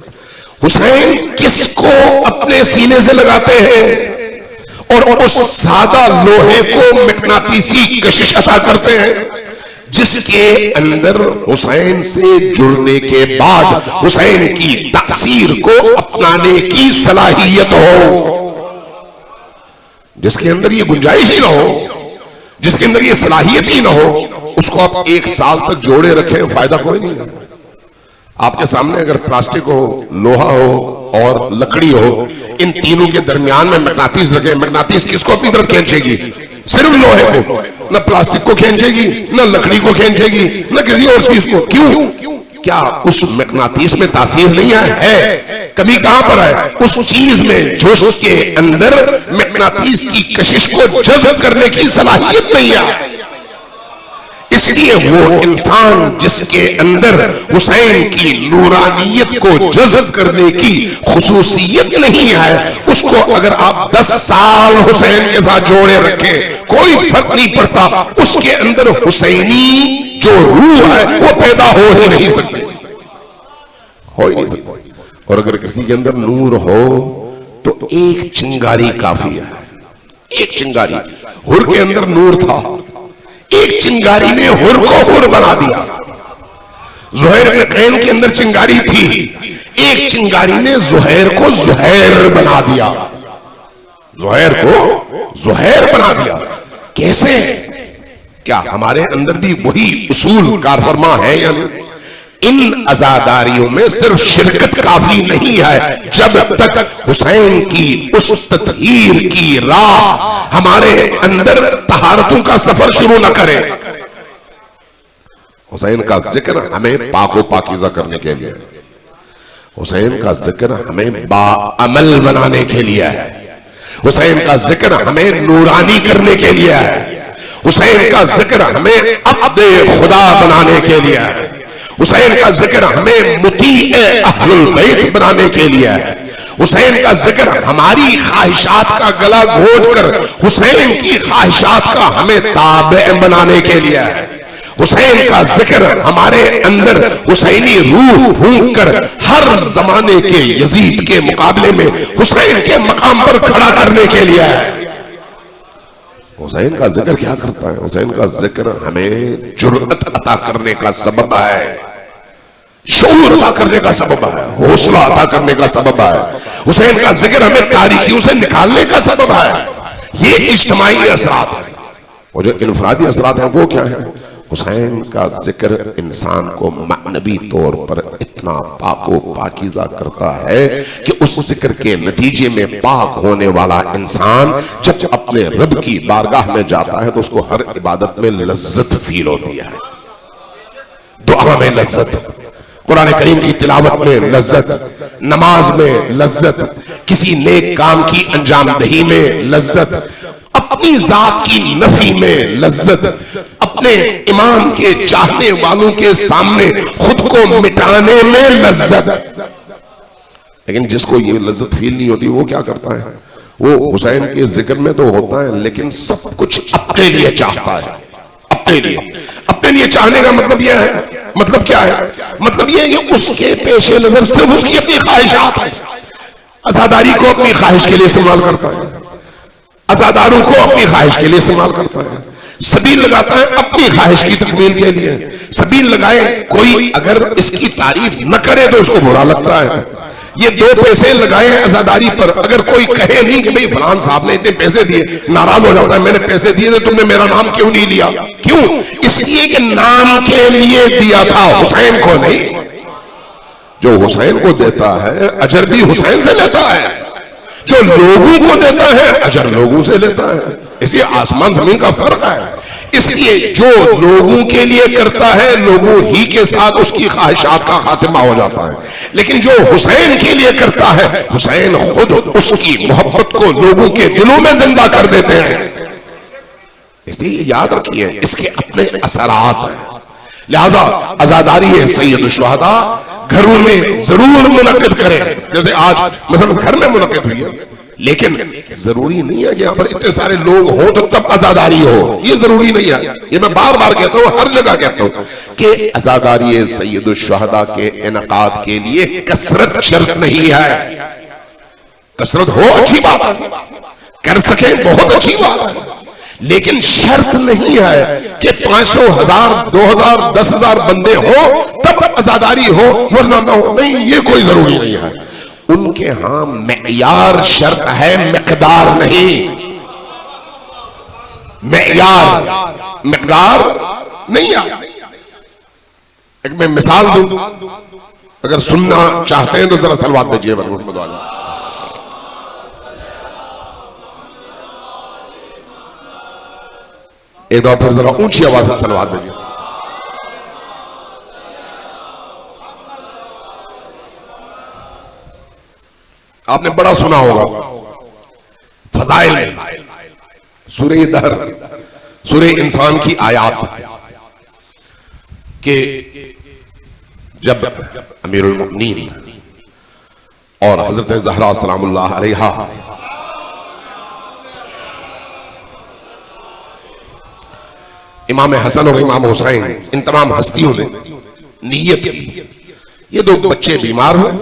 حسین کس کو اپنے سینے سے لگاتے ہیں اور اس سادہ لوہے کو مقناطیسی کشش عطا کرتے ہیں جس کے اندر حسین سے جڑنے کے بعد حسین کی تاثیر کو اپنانے کی صلاحیت ہو. جس کے اندر یہ گنجائش ہی نہ ہو، جس کے اندر یہ صلاحیت ہی نہ ہو، اس کو آپ 1 سال تک جوڑے رکھیں فائدہ کوئی نہیں ہے. آپ کے سامنے اگر پلاسٹک ہو، لوہا ہو اور لکڑی ہو، ان تینوں کے درمیان میں مغناطیس رکھے، مغناطیس کس کو اپنی طرف کھینچے گی؟ صرف لوہے کو، نہ پلاسٹک کو کھینچے گی، نہ لکڑی کو کھینچے گی، نہ کسی اور چیز کو۔ کیوں؟ کیا اس مغناطیس میں تاثیر نہیں ہے؟ کبھی کہاں پر ہے؟ اس چیز میں جو اس کے اندر مغناطیس کی کشش کو جذب کرنے کی صلاحیت نہیں ہے۔ اس لیے وہ انسان جس کے اندر حسین کی نورانیت کو جذب کرنے کی خصوصیت نہیں ہے، اس کو اگر آپ 10 سال حسین کے ساتھ جوڑے رکھیں کوئی فرق نہیں پڑتا، اس کے اندر حسینی جو روح ہے وہ پیدا ہو ہی نہیں سکتی، ہو ہی نہیں سکتی۔ اور اگر کسی کے اندر نور ہو تو ایک چنگاری کافی ہے، ایک چنگاری۔ حر کے اندر نور تھا، ایک چنگاری نے حر کو حر بنا دیا۔ زہیر بن قین کے اندر چنگاری تھی، ایک چنگاری نے زہیر کو زہیر بنا دیا، زہیر کو زہیر بنا دیا۔ کیسے؟ کیا ہمارے اندر بھی وہی اصول کار فرما ہے؟ یعنی ان عزاداریوں میں صرف شرکت کافی نہیں ہے جب تک حسین کی اس تطہیر کی راہ ہمارے اندر طہارتوں کا سفر شروع نہ کرے۔ حسین کا ذکر ہمیں پاک و پاکیزہ کرنے کے لیے، حسین کا ذکر ہمیں باعمل بنانے کے لیے ہے، حسین کا ذکر ہمیں نورانی کرنے کے لیے ہے، حسین کا ذکر ہمیں عبد خدا بنانے کے لیے ہے، حسین کا ذکر ہمیں مطیع اہل البیت بنانے کے لیے ہے، حسین کا ذکر ہماری خواہشات کا گلا گھونٹ کر حسین کی خواہشات کا ہمیں تابع بنانے کے لیے ہے، حسین کا ذکر ہمارے اندر حسینی روح پھونک کر ہر زمانے کے یزید کے مقابلے میں حسین کے مقام پر کھڑا کرنے کے لیے ہے۔ حسین کا ذکر کیا کرتا ہے؟ حسین کا ذکر ہمیں جرأت عطا کرنے کا سبب ہے، شعور عطا کرنے کا سبب ہے، حوصلہ عطا کرنے کا سبب ہے۔ حسین کا ذکر ہمیں تاریکیوں سے نکالنے کا سبب ہے۔ یہ اجتماعی اثرات ہیں، اور جو انفرادی اثرات ہیں وہ کیا ہیں؟ حسین کا ذکر انسان کو معنوی طور پر اتنا پاک و پاکیزہ کرتا ہے کہ اس ذکر کے نتیجے میں پاک ہونے والا انسان جب اپنے رب کی بارگاہ میں جاتا ہے تو اس کو ہر عبادت میں لذت فیل ہوتی ہے، دعا میں لذت، قرآن کریم کی تلاوت میں لذت، نماز میں لذت، کسی نیک کام کی انجام دہی میں لذت، اپنی ذات کی نفی میں لذت، اپنے ایمان کے چاہنے والوں کے سامنے خود کو مٹانے میں لذت۔ لیکن جس کو یہ لذت فیل نہیں ہوتی وہ کیا کرتا ہے؟ وہ حسین کے ذکر میں تو ہوتا ہے لیکن سب کچھ اپنے لیے چاہتا ہے، اپنے لیے۔ اپنے لیے چاہنے کا مطلب یہ ہے، مطلب کیا ہے؟ مطلب یہ ہے کہ اس کے پیش نظر صرف اس کی اپنی خواہشات ہیں۔ عزاداری کو اپنی خواہش کے لیے استعمال کرتا ہے، عزاداروں کو اپنی خواہش کے لیے استعمال کرتا ہے، سبیل لگاتا ہے اپنی خواہش کی تکمیل کے لیے۔ سبیل لگائے، کوئی اگر اس کی تعریف نہ کرے تو اس کو برا لگتا ہے۔ یہ 2 پیسے لگائے عزاداری پر، اگر کوئی کہے نہیں کہ بھئی فلان صاحب نے اتنے پیسے دیے، ناراض ہو جاتا ہے، میں نے پیسے دیے تھے تم نے میرا نام کیوں نہیں لیا؟ کیوں؟ اس لیے کہ نام کے لیے دیا تھا، حسین کو نہیں۔ جو حسین کو دیتا ہے اجر بھی حسین سے لیتا ہے، جو لوگوں کو دیتا ہے اجر لوگوں سے لیتا ہے۔ اس لیے آسمان زمین کا فرق ہے۔ اس لیے جو لوگوں کے لیے کرتا ہے لوگوں ہی کے ساتھ اس کی خواہشات کا خاتمہ ہو جاتا ہے، لیکن جو حسین کے لیے کرتا ہے حسین خود اس کی محبت کو لوگوں کے دلوں میں زندہ کر دیتے ہیں۔ اس لیے یاد رکھیے اس کے اپنے اثرات ہیں۔ لہذا عزاداری سید الشہداء گھروں میں ضرور منعقد کریں، جیسے آج مثلا گھر میں منعقد ہوئی ہے، لیکن ضروری نہیں ہے کہ یہاں پر اتنے سارے لوگ ہوں تو تب عزاداری ہو، یہ ضروری نہیں ہے۔ یہ میں بار بار کہتا ہوں، ہر جگہ کہتا ہوں کہ عزاداری سید الشہداء کے انعقاد کے لیے کثرت شرط نہیں ہے۔ کثرت ہو اچھی بات ہے، کر سکیں بہت اچھی بات ہے، لیکن شرط نہیں ہے کہ 500، 1000، 2000، 10,000 بندے ہوں تب عزاداری ہو ورنہ نہ ہو، نہیں، یہ کوئی ضروری نہیں ہے۔ ان کے ہاں معیار شرط ہے، مقدار نہیں، معیار مقدار نہیں ہے۔ ایک میں مثال دوں، اگر سننا چاہتے ہیں تو ذرا صلوات دیجیے محمد والا. ایک دفعہ پھر ذرا اونچی آواز سے صلوات دیجیے. آپ نے بڑا سنا ہوگا فضائل میں سورہ دہر، سورہ انسان کی آیات، کہ جب امیر المؤمنین اور حضرت زہرا سلام اللہ علیہا امام حسن اور امام حسین ان تمام ہستیوں نے نیت کی، یہ دو بچے بیمار ہوئے،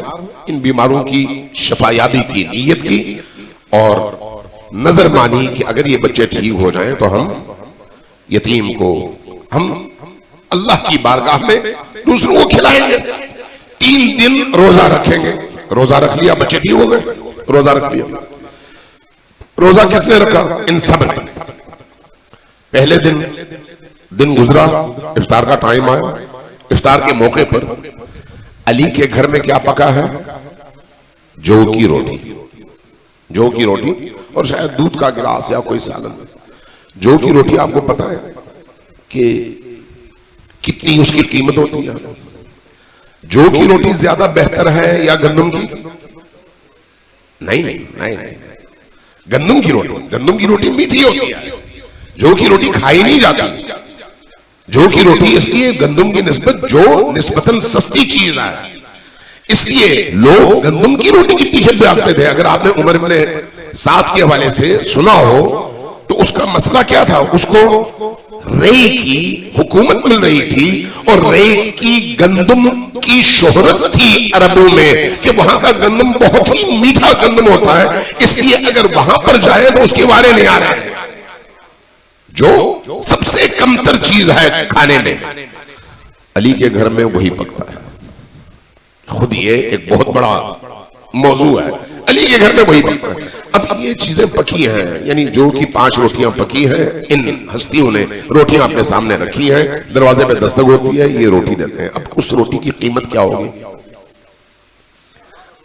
ان بیماروں کی شفا یابی کی نیت کی اور نظر مانی کہ اگر یہ بچے ٹھیک ہو جائیں تو ہم یتیم کو ہم اللہ کی بارگاہ میں دوسروں کو کھلائیں گے، 3 دن روزہ رکھیں گے. روزہ رکھ لیا، بچے ٹھیک ہو گئے، روزہ رکھ لیا. روزہ کس نے رکھا؟ ان سب نے. پہلے دن گزرا، افطار کا ٹائم آیا. افطار کے موقع پر علی کے گھر میں کیا پکا ہے؟ جو کی روٹی، جو کی روٹی اور شاید دودھ کا گلاس یا کوئی سالن. جو کی روٹی آپ کو پتا ہے کہ کتنی اس کی قیمت ہوتی ہے؟ جو کی روٹی زیادہ بہتر ہے یا گندم کی؟ نہیں، گندم کی روٹی. گندم کی روٹی میٹھی ہوتی ہے، جو کی روٹی کھائی نہیں جاتی. جو کی روٹی اس لیے گندم کی نسبت جو نسبتاً سستی چیز ہے، اس لیے لوگ گندم کی روٹی کے پیچھے بھاگتے تھے. اگر آپ نے عمر بن سعد کے حوالے سے سنا ہو تو اس کا مسئلہ کیا تھا؟ اس کو رئی کی حکومت مل رہی تھی اور رئی کی گندم کی شہرت تھی عربوں میں کہ وہاں کا گندم بہت ہی میٹھا گندم ہوتا ہے، اس لیے اگر وہاں پر جائے تو اس کے وارے نہیں آ رہے. جو سب سے کم تر چیز ہے کھانے میں، علی کے گھر میں وہی پکتا ہے. خود یہ ایک بہت بڑا موضوع ہے، علی کے گھر میں وہی پکتا ہے. اب یہ چیزیں پکی ہیں، یعنی جو کی 5 روٹیاں پکی ہیں، ان ہستیوں نے روٹیاں اپنے سامنے رکھی ہیں، دروازے پہ دستک ہوتی ہے، یہ روٹی دیتے ہیں. اب اس روٹی کی قیمت کیا ہوگی؟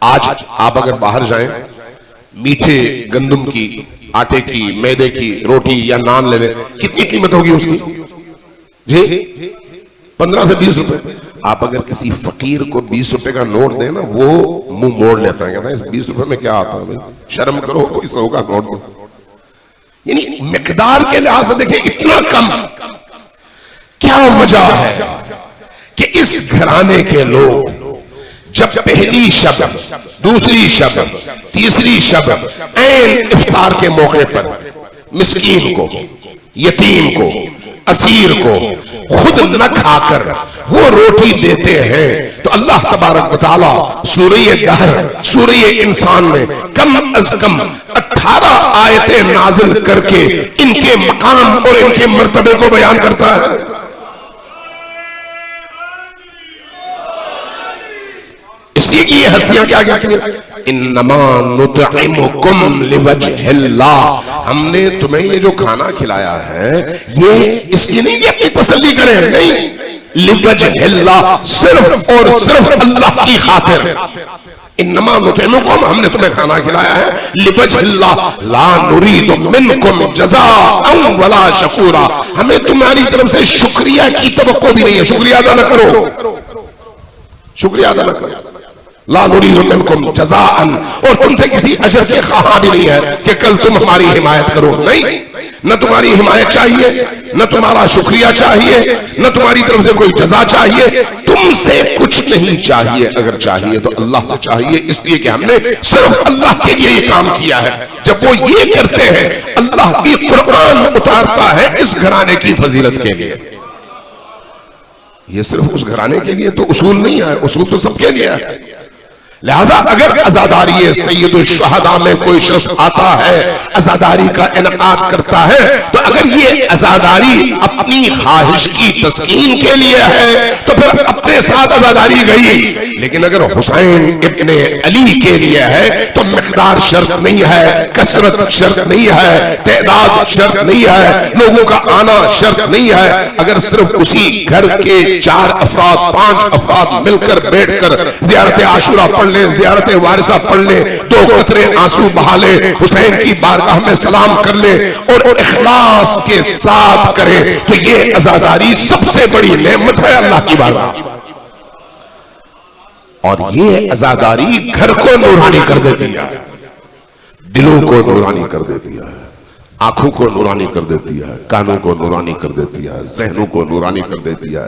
آج آپ اگر باہر جائیں، میٹھے گندم کی، آٹے کی، میدے کی روٹی یا نان لے لیں، کتنی قیمت ہوگی اس کی؟ جی 15 سے 20 روپے. آپ اگر کسی فقیر کو 20 روپے کا نوٹ دیں نا، وہ منہ موڑ لیتا ہے، کہتا ہے اس 20 روپے میں کیا آتا ہے، شرم کرو، کوئی 100 کا نوٹ دو. یعنی مقدار کے لحاظ سے دیکھیں اتنا کم. کیا وجہ ہے کہ اس گھرانے کے لوگ جب پہلی شب، دوسری شب، تیسری شب عین افطار کے موقع پر مسکین کو، یتیم کو، اسیر کو خود نہ کھا کر وہ روٹی دیتے ہیں، تو اللہ تبارک و تعالی سورہ دہر، سورہ انسان میں کم از کم 18 آیتیں نازل کر کے ان کے مقام اور ان کے مرتبے کو بیان کرتا ہے. اس لیے کہ یہ ہستیاں کیا کہتی ہیں؟ انما نطعمکم لوجہ اللہ، ہم نے تمہیں یہ جو کھانا کھلایا ہے یہ اس لیے نہیں کہ اپنی تسلی کریں، نہیں، لوجہ اللہ، صرف اور صرف اللہ کی خاطر. انما نطعمکم، ہم نے تمہیں کھانا کھلایا ہے لوجہ اللہ، لا نرید منکم جزاء ولا شکورا، ہمیں تمہاری طرف سے شکریہ کی توقع بھی نہیں ہے. شکریہ ادا نہ کرو، شکریہ ادا نہ کرو. لا نرید منکم جزاء، اور تم سے کسی اجر کے خواہاں بھی نہیں ہے کہ کل تم ہماری حمایت کرو. نہیں، نہ تمہاری حمایت چاہیے، نہ تمہارا شکریہ چاہیے، نہ تمہاری طرف سے کوئی جزا چاہیے. تم سے کچھ نہیں چاہیے، اگر چاہیے تو اللہ سے چاہیے، اس لیے کہ ہم نے صرف اللہ کے لیے یہ کام کیا ہے. جب وہ یہ کرتے ہیں، اللہ کی قرآن اتارتا ہے اس گھرانے کی فضیلت کے لیے. یہ صرف اس گھرانے کے لیے تو اصول نہیں ہے، اصول تو سب کے لیے ہے. لہذا اگر عزاداری سید الشہداء میں کوئی شخص آتا ہے، عزاداری کا انعقاد کرتا ہے، تو اگر یہ عزاداری اپنی خواہش کی تسکین کے لیے ہے تو پھر اپنے ساتھ عزاداری گئی، لیکن اگر حسین ابن علی کے لیے ہے تو مقدار شرط نہیں ہے، کثرت شرط نہیں ہے، تعداد شرط نہیں ہے، لوگوں کا آنا شرط نہیں ہے۔ اگر صرف اسی گھر کے 4 افراد 5 افراد مل کر بیٹھ کر زیارت عاشورہ پڑھ لیں، زیارت وارثہ پڑھ لیں، 2 قطرے آنسو بہا لیں، حسین کی بارگاہ میں سلام کر لیں اور اخلاص کے ساتھ کریں تو یہ عزاداری سب سے بڑی نعمت ہے اللہ کی بارگاہ۔ اور یہ عزاداری گھر کو نورانی کر دیتی ہے، دلوں کو نورانی کر دیتی ہے، آنکھوں کو نورانی کر دیتی ہے، کانوں کو نورانی کر دیتی ہے، ذہنوں کو نورانی کر دیتی ہے۔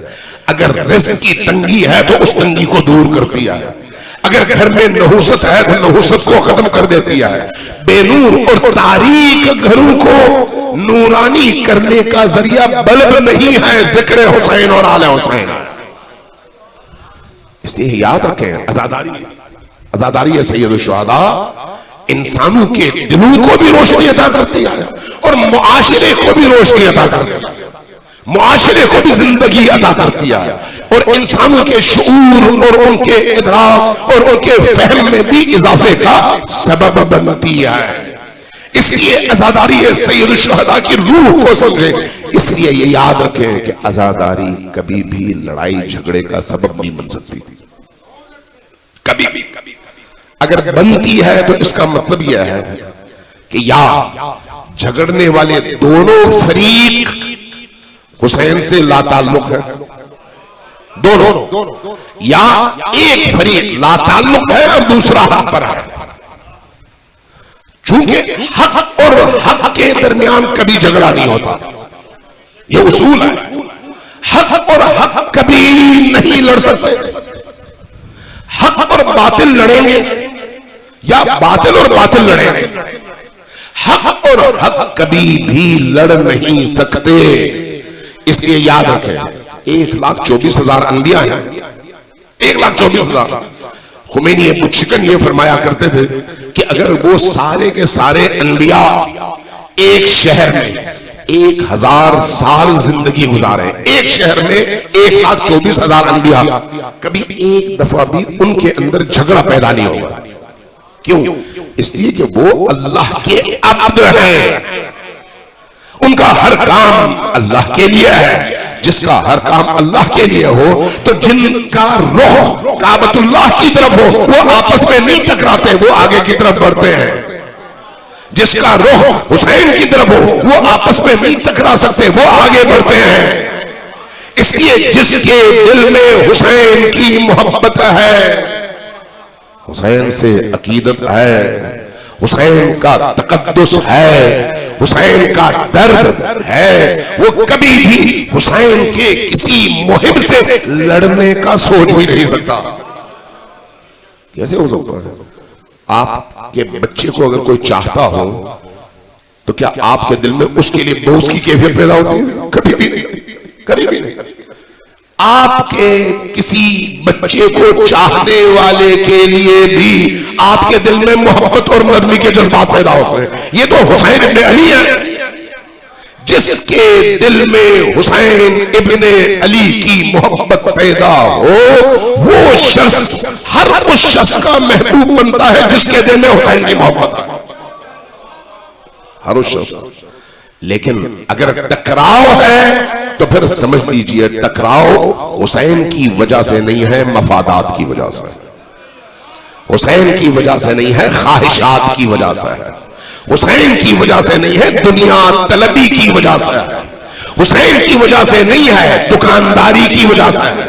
اگر رزق کی تنگی ہے تو اس تنگی کو دور کرتی ہے، اگر گھر میں نحوست ہے تو نحوست کو ختم کر دیتی ہے۔ بے نور اور تاریک گھروں کو نورانی کرنے کا ذریعہ بلب نہیں ہے ذکر حسین اور آل حسین۔ اس لیے یاد رکھیں، عزاداری ہے سید الشہداء انسانوں کے دلوں کو بھی روشنی عطا کرتی ہے اور معاشرے کو بھی روشنی عطا کرتی ہے، معاشرے کو بھی زندگی عطا کرتی ہے اور انسانوں کے شعور اور ان کے ادراک اور ان کے فہم میں بھی اضافے کا سبب بنتی ہے۔ اس لیے عزاداری سید الشہداء کی روح کو سمجھیں۔ اس لیے یہ یاد رکھیں کہ عزاداری کبھی بھی لڑائی جھگڑے کا سبب نہیں بن سکتی، کبھی بھی۔ اگر بنتی ہے تو اس کا مطلب یہ ہے کہ یا جھگڑنے والے دونوں فریق حسین سے لا تعلق ہے، دونوں، یا ایک فریق لا تعلق ہے اور دوسرا حق پر ہے۔ چونکہ حق اور حق کے درمیان کبھی جھگڑا نہیں ہوتا، یہ اصول ہے۔ حق اور حق کبھی نہیں لڑ سکتے، حق اور باطل لڑیں گے یا باطل اور باطل لڑیں گے، حق اور حق کبھی بھی لڑ نہیں سکتے۔ اس لیے یاد رکھیں 1,24,000 انبیاء ہیں، 1,24,000۔ خمینی ابو چکن یہ فرمایا کرتے تھے کہ اگر وہ سارے کے سارے انبیاء ایک شہر میں 1,000 سال زندگی گزارے، ایک شہر میں 1,24,000 انبیاء، کبھی ایک دفعہ بھی ان کے اندر جھگڑا پیدا نہیں ہوگا۔ کیوں؟ اس لیے کہ وہ اللہ کے عبد ہیں، ان کا ہر کام اللہ کے لیے ہے۔ جس کا ہر کام اللہ کے لیے ہو تو جن کا رخ کعبۃ اللہ کی طرف ہو وہ آپس میں نہیں ٹکراتے، وہ آگے کی طرف بڑھتے ہیں۔ جس کا رخ حسین کی طرف ہو وہ آپس میں نہیں ٹکرا سکتے، وہ آگے بڑھتے ہیں۔ اس لیے جس کے دل میں حسین کی محبت ہے، حسین سے عقیدت ہے، حسین کا تقدس ہے، حسین کا درد ہے، وہ کبھی بھی حسین کے کسی محب سے لڑنے کا سوچ بھی نہیں سکتا۔ کیسے ہو سکتا ہے؟ آپ کے بچے کو اگر کوئی چاہتا ہو تو کیا آپ کے دل میں اس کے لیے بغض کی کیفیت پیدا ہوتی ہے؟ کبھی بھی نہیں، کبھی بھی نہیں۔ آپ کے کسی بچے کو چاہنے والے کے لیے بھی آپ کے دل میں محبت اور نرمی کے جذبات پیدا ہوتے ہیں۔ یہ تو حسین ابن علی ہے، جس کے دل میں حسین ابن علی کی محبت پیدا ہو وہ شخص ہر اس شخص کا محبوب بنتا ہے جس کے دل میں حسین کی محبت ہے، ہر اس شخص۔ لیکن اگر ٹکراؤ ہے تو پھر سمجھ لیجئے ٹکراؤ حسین کی وجہ سے نہیں ہے، مفادات کی وجہ سے، حسین کی وجہ سے نہیں ہے، خواہشات کی وجہ سے ہے، حسین کی وجہ سے نہیں ہے، دنیا طلبی کی وجہ سے ہے، حسین کی وجہ سے نہیں ہے، دکانداری کی وجہ سے ہے،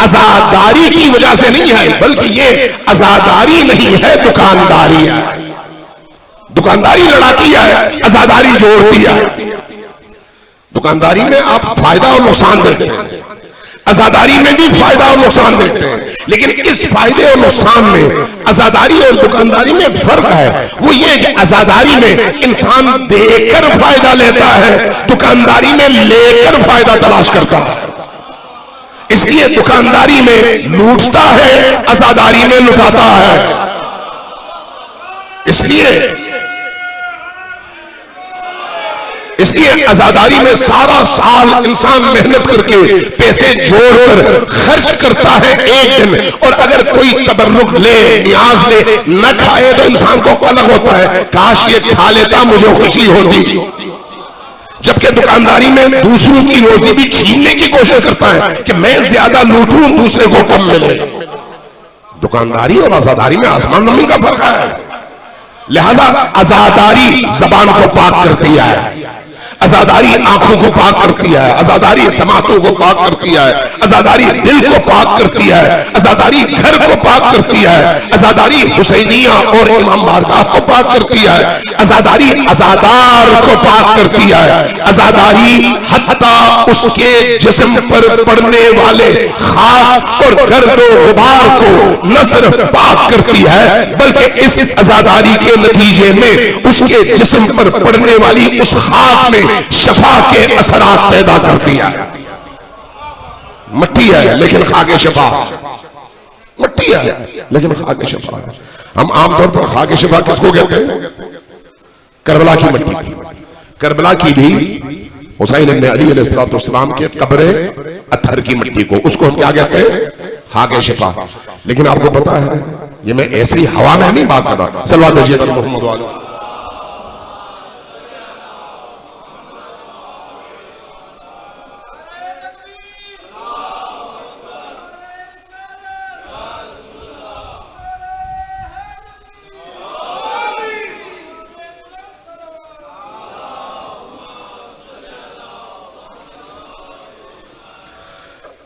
عزاداری کی وجہ سے نہیں ہے، بلکہ یہ عزاداری نہیں ہے، دکانداری ہے۔ دکانداری لڑاتی ہے، عزاداری جوڑتی ہے۔ دکانداری میں آپ فائدہ اور نقصان دیتے ہیں، عزاداری میں بھی فائدہ اور نقصان دیتے ہیں، لیکن اس فائدے اور نقصان میں عزاداری اور دکانداری میں ایک فرق ہے، وہ یہ کہ عزاداری میں انسان دے کر فائدہ لیتا ہے، دکانداری میں لے کر فائدہ تلاش کرتا ہے۔ اس لیے دکانداری میں لوٹتا ہے، عزاداری میں لٹاتا ہے۔ اس لیے اس لیے عزاداری میں سارا سال انسان محنت کر کے پیسے جوڑ کر خرچ کرتا ہے ایک دن، اور اگر کوئی تبرک لے نیاز لے نہ کھائے تو انسان کو الگ ہوتا ہے، کاش یہ کھا لیتا مجھے خوشی ہوتی۔ جبکہ دکانداری میں دوسروں کی روزی بھی چھیننے کی کوشش کرتا ہے کہ میں زیادہ لوٹوں دوسرے کو کم ملے۔ دکانداری اور عزاداری میں آسمان زمین کا فرق ہے۔ لہذا عزاداری زبان کو پاک کرتی ہے، عزاداری آنکھوں کو پاک کرتی ہے، عزاداری سماعتوں کو پاک کرتی ہے، عزاداری دل کو پاک کرتی ہے، عزاداری گھر کو پاک کرتی ہے، عزاداری حسینیہ اور امام بارگاہ کو پاک کرتی ہے، عزاداری عزادار کو پاک کرتی ہے، عزاداری حتیٰ اس کے جسم پر پڑنے والے خاک اور گرد و غبار کو نہ صرف پاک کرتی ہے بلکہ اس عزاداری کے نتیجے میں اس کے جسم پر پڑنے والی اس خاک میں شفا کے اثرات پیدا کرتی ہے۔ مٹی ہے لیکن خاک شفا، مٹی ہے لیکن خاک شفا ہے۔ ہم عام طور پر خاک شفا کس کو کہتے ہیں؟ کربلا کی مٹی، کربلا کی بھی حسین ابن علی علیہ السلام کے قبر اتھر کی مٹی کو، اس کو ہم کیا کہتے ہیں؟ خاک شفا۔ لیکن آپ کو پتا ہے یہ میں ایسی ہوا میں نہیں بات کر رہا، صلوات بھیجیے محمد والے۔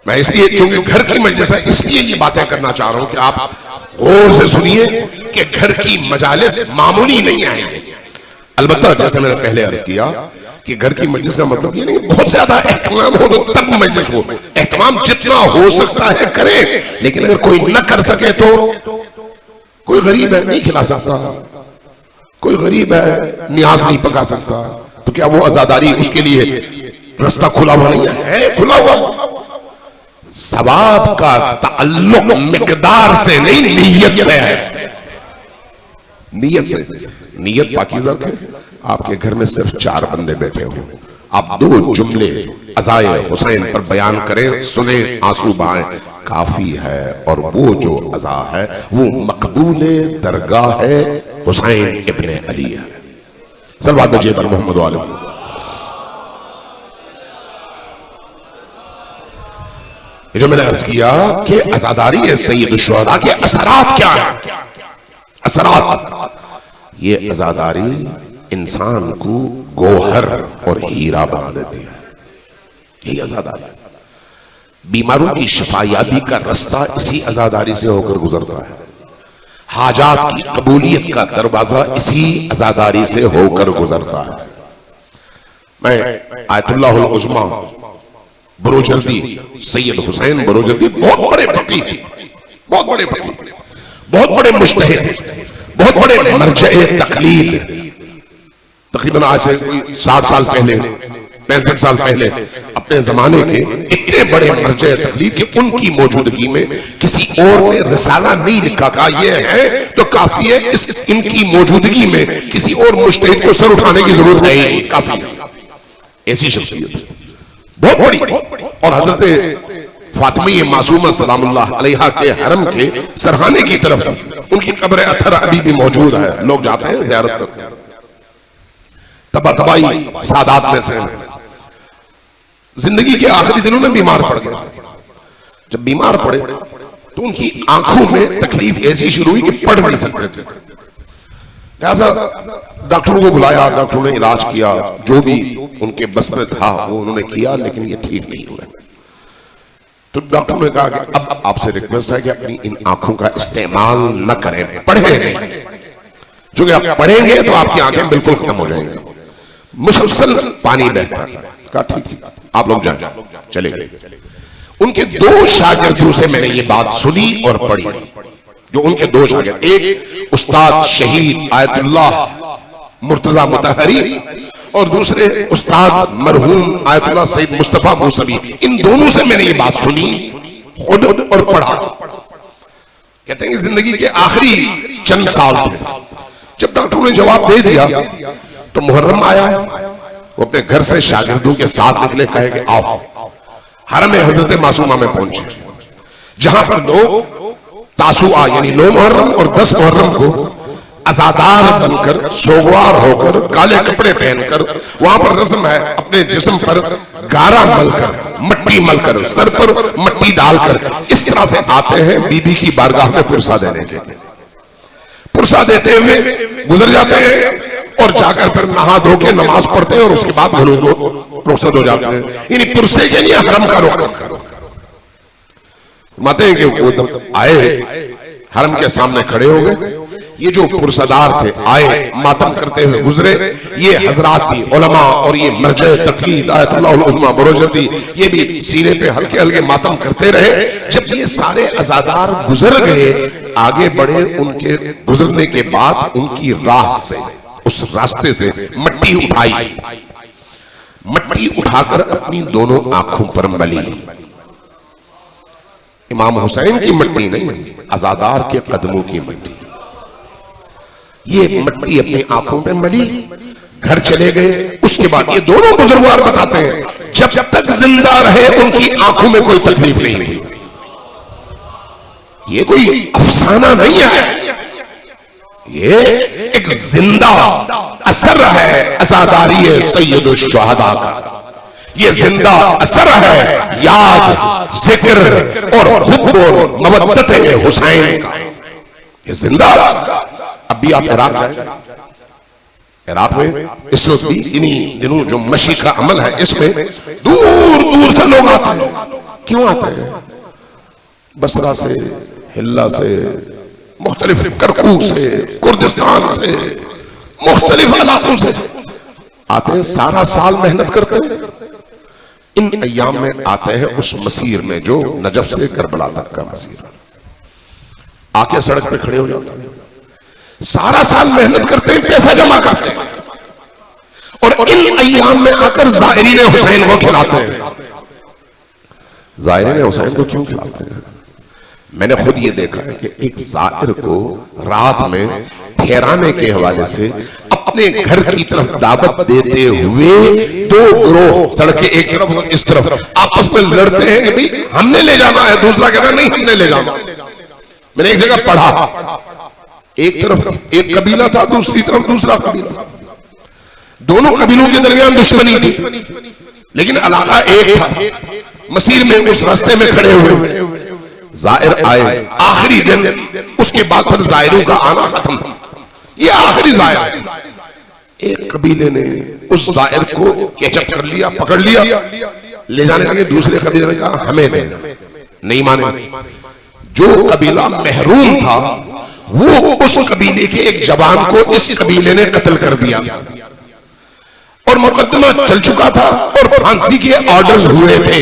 میں اس لیے چونکہ گھر کی مجلس ہے اس لیے یہ باتیں کرنا چاہ رہا ہوں کہ آپ غور سے سنیے کہ گھر کی مجالس معمولی نہیں آئیں گے۔ البتہ جیسے میں نے پہلے عرض کیا کہ گھر کی مجلس کا مطلب یہ نہیں بہت زیادہ اہتمام ہو تو تب مجلس ہو، اہتمام جتنا ہو سکتا ہے کریں، لیکن اگر کوئی نہ کر سکے تو کوئی غریب ہے نہیں کھلا سکتا، کوئی غریب ہے نیاز نہیں پکا سکتا، تو کیا وہ عزاداری اس کے لیے رستہ کھلا ہوا نہیں ہے؟ کھلا ہوا۔ ثواب کا تعلق مقدار سے نہیں نیت سے ہے، نیت سے۔ نیت پاکیزہ رکھیں۔ آپ کے گھر میں صرف 4 بندے بیٹھے ہوں، آپ 2 جملے عزائے حسین پر بیان کریں، سنیں، آنسو بہائیں، کافی ہے۔ اور وہ جو عزا ہے وہ مقبول درگاہ ہے حسین ابن علی ہے۔ صلوات بھیجیے پر محمد والے۔ یہ جو میں نے عرض کیا کہ عزاداری سید الشہداء کے اثرات کیا ہیں؟ اثرات یہ عزاداری انسان کو گوہر اور ہیرا بنا دیتی ہے، یہی عزاداری۔ بیماروں کی شفایابی کا رستہ اسی عزاداری سے ہو کر گزرتا ہے، حاجات کی قبولیت کا دروازہ اسی عزاداری سے ہو کر گزرتا ہے۔ میں آیت اللہ العظمیٰ بروجردی، سید حسین بروجردی بہت بڑے فقیہ، بہت بڑے فقیہ، بہت بڑے مجتہد، بہت بڑے مرجع تقلید۔ تقریباً آج سے 60 سال پہلے، 65 سال پہلے اپنے زمانے کے اتنے بڑے مرجع تقلید کہ ان کی موجودگی میں کسی اور نے رسالہ نہیں لکھا، کہا یہ ہے تو کافی ہے، ان کی موجودگی میں کسی اور مجتہد کو سر اٹھانے کی ضرورت نہیں، کافی ہے۔ ایسی شخصیت بہت بڑی، اور حضرت فاطمی معصومہ سلام اللہ علیہا کے حرم کے سرحانے کی طرف ان کی قبر اتھر ابھی بھی موجود ہے، لوگ جاتے ہیں زیارت کرتے ہیں۔ طبائی سادات میں سے زندگی کے آخری دنوں میں بیمار پڑ گئے۔ جب بیمار پڑے تو ان کی آنکھوں میں تکلیف ایسی شروع ہوئی کہ پڑھ نہیں سکتے تھے، لہذا ڈاکٹروں کو بلایا، ڈاکٹروں نے علاج کیا، جو بھی ان کے بس میں تھا وہ انہوں نے کیا، لیکن یہ ٹھیک نہیں ہوئے۔ تو ڈاکٹر نے کہا کہ اب آپ سے ریکویسٹ ہے کہ اپنی ان آنکھوں کا استعمال نہ کریں، پڑھیں نہیں، چونکہ آپ پڑھیں گے تو آپ کی آنکھیں بالکل ختم ہو جائیں گی۔ مسلسل پانی بہتا، کہا ٹھیک آپ لوگ جائیں، چلے گئے۔ ان کے 2 شاگردوں سے میں نے یہ بات سنی اور پڑھی، جو ان کے 2 شاگرد، ایک استاد شہید آیت اللہ مرتضی مطہری اور دوسرے استاد مرحوم آیت اللہ سید مصطفیٰ موسوی، ان دونوں سے میں نے یہ بات سنی خود اور پڑھا۔ کہتے ہیں کہ زندگی کے آخری چند سال تھے، جب ڈاکٹروں نے جواب دے دیا تو محرم آیا وہ اپنے گھر سے شاگردوں کے ساتھ نکلے، کہے کہ آؤ حرم حضرت معصومہ میں پہنچے، جہاں پر لوگ تاسوعہ یعنی 9 محرم اور 10 محرم کو عزادار بن کر، سوگوار ہو کر، کالے کپڑے پہن کر، وہاں پر رسم ہے اپنے جسم پر گارا مل کر، مٹی مل کر، سر پر مٹی ڈال کر اس طرح سے آتے ہیں بی بی کی بارگاہ میں پرسہ دینے کے، پرسہ دیتے ہوئے گزر جاتے ہیں اور جا کر پھر نہا دھو کے نماز پڑھتے ہیں اور اس کے بعد گھروں کو رخصت ہو جاتے ہیں، یعنی پرسے کے لیے حرم کا رخ کر ماتے ہیں کہ وہ آئے حرم کے سامنے کھڑے ہو گئے، یہ جو پرسدار تھے آئے ماتم کرتے ہوئے گزرے، یہ حضرات بھی علماء اور یہ مرجع تقلید آیت اللہ العظمیٰ بروجردی یہ بھی سینے پہ ہلکے ہلکے ماتم کرتے رہے۔ جب یہ سارے عزادار گزر گئے آگے بڑھے، ان کے گزرنے کے بعد ان کی راہ سے، اس راستے سے مٹی اٹھائی، مٹی اٹھا کر اپنی دونوں آنکھوں پر ملی۔ امام حسین کی مٹی نہیں، عزادار کے قدموں کی مٹی، یہ مٹی اپنی آنکھوں پہ ملی، گھر چلے گئے۔ اس کے بعد یہ دونوں بزرگوار بتاتے ہیں جب تک زندہ رہے ان کی آنکھوں میں کوئی تکلیف نہیں ہوئی۔ یہ کوئی افسانہ نہیں ہے، یہ ایک زندہ اثر ہے عزاداری سید الشہداء کا، یہ زندہ اثر ہے یاد، ذکر اور حب و مودت حسین کا، یہ زندہ۔ اب بھی آپ عراق جائیں، عراق میں اس وقت بھی انہی دنوں جو مشی کا عمل ہے اس میں دور دور سے لوگ آتے ہیں۔ کیوں آتے ہیں؟ بصرہ سے، حلہ سے، مختلف کرکوک سے، کردستان سے، مختلف علاقوں سے آتے ہیں، سارا سال محنت کرتے ہیں، ان ایام میں آتے ہیں اس مسیر میں جو نجف سے کربلا تک کا مسیر، آ کے سڑک پہ کھڑے ہو جاتے ہیں، سارا سال محنت کرتے ہیں، پیسہ جمع کرتے ہیں اور ان ایام میں آ کر زائرین حسین کو کھلاتے ہیں۔ زائرین حسین کو کیوں کھلاتے ہیں؟ میں نے خود یہ دیکھا ہے کہ ایک زائر کو رات میں ٹھہرانے کے حوالے سے اپنے گھر کی طرف دعوت دیتے ہوئے دو گروہ سڑکیں ایک طرف اس طرف آپس میں لڑتے ہیں کہ بھئی ہم نے لے جانا ہے، دوسرا کہتا ہے نہیں ہم نے لے جانا۔ میں نے ایک جگہ پڑھا، ایک طرف ایک قبیلہ تھا، دوسری طرف دوسرا قبیلہ تھا، دونوں قبیلوں کے درمیان دشمنی تھی لیکن علاقہ ایک تھا۔ مسیر میں اس راستے میں کھڑے ہوئے، زائر آئے، آخری دن، اس کے بعد پھر زائروں کا آنا ختم تھا، یہ آخری زائر ہے۔ ایک قبیلے نے اس زائر کو کیچپ کر لیا، پکڑ لیا، لے جانے لگے، دوسرے قبیلے نے کہا ہمیں دے، نہیں مانے۔ جو قبیلہ محروم تھا وہ اس قبیلے کے ایک جوان کو اس قبیلے نے قتل کر دیا اور مقدمہ چل چکا تھا اور پھانسی کے آرڈرز ہوئے تھے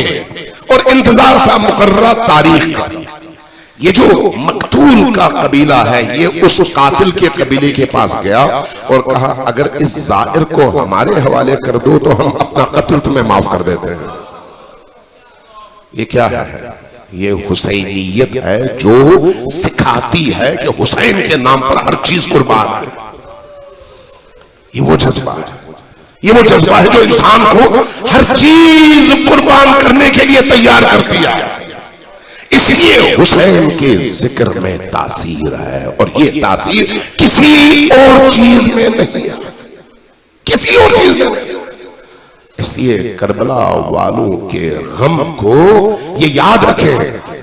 اور انتظار تھا مقررہ تاریخ کا۔ یہ جو مقتول کا قبیلہ ہے یہ اس قاتل کے قبیلے کے پاس گیا اور کہا اگر اس زائر کو ہمارے حوالے کر دو تو ہم اپنا قتل تمہیں معاف کر دیتے ہیں۔ یہ کیا ہے؟ یہ حسینیت ہے جو سکھاتی ہے کہ حسین کے نام پر ہر چیز قربان ہے۔ یہ وہ جذبہ ہے، یہ وہ جذبہ ہے جو انسان کو ہر چیز قربان کرنے کے لیے تیار کر دیا۔ اس لیے حسین کے ذکر میں تاثیر ہے اور یہ تاثیر کسی اور چیز میں نہیں ہے، کسی اور چیز میں نہیں ہے۔ اس لیے کربلا والوں کے غم کو یہ یاد رکھیں،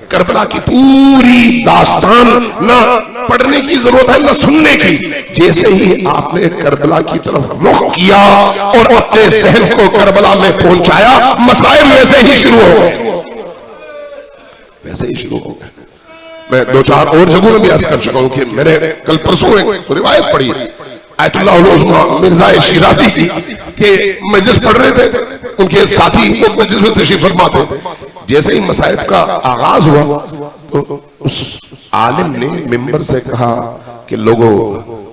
کربلا کی پوری داستان نہ پڑھنے کی ضرورت ہے نہ سننے کی، جیسے ہی آپ نے کربلا کی طرف رخ کیا اور اپنے ذہن کو کربلا میں پہنچایا، مسائل ویسے ہی شروع ہو گئے، ویسے ہی شروع ہو گئے۔ میں دو چار اور جگہوں میں بھی عرض کر چکا ہوں کہ میں نے کل پرسوں ایک روایت پڑھی آیت اللہ العظمیٰ مرزا شیرازی کی کہ مجلس پڑھ رہے تھے، ان کے ساتھی مجلس میں تشریف فرما تھے، جیسے ہی مصائب کا آغاز ہوا تو اس عالم نے منبر سے کہا کہ لوگوں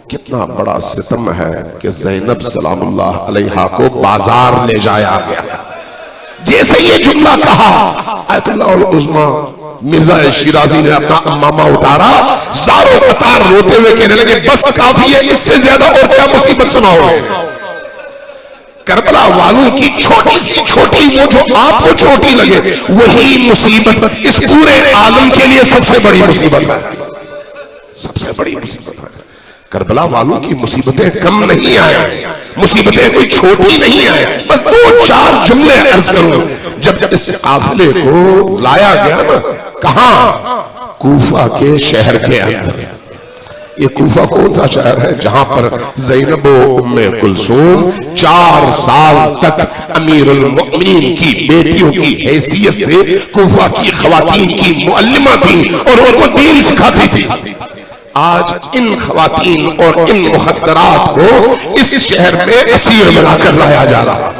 کتنا بڑا ستم ہے کہ زینب سلام اللہ علیہا کو بازار لے جایا گیا۔ جیسے یہ جملہ کہا آیت اللہ العظمیٰ مرزا شیرازی نے اپنا امامہ اتارا، زاروں قطار روتے ہوئے کہنے لگے بس کافی ہے، اس سے زیادہ اور کیا مصیبت سناؤ گے۔ کربلا والوں کی چھوٹی سی چھوٹی وہ جو آپ کو چھوٹی لگے وہی مصیبت اس پورے عالم کے لیے سب سے بڑی مصیبت ہے. سب سے بڑی مصیبت ہے. کربلا والوں کی مصیبتیں کم نہیں آئیں, مصیبتیں کوئی چھوٹی نہیں آئیں. بس 2-4 جملے عرض کروں. جب اس قافلے کو لایا گیا نا, کہاں؟ کوفہ کے شہر کے اندر. یہ کوفہ کون سا شہر ہے جہاں پر زینب و ام کلثوم 4 سال تک امیر المؤمنین کی بیٹیوں کی حیثیت سے کوفہ کی خواتین کی معلمہ تھی اور ان کو دین سکھاتی تھی. آج ان خواتین اور ان مخدرات کو اس شہر میں اسیر بنا کر لایا جا رہا.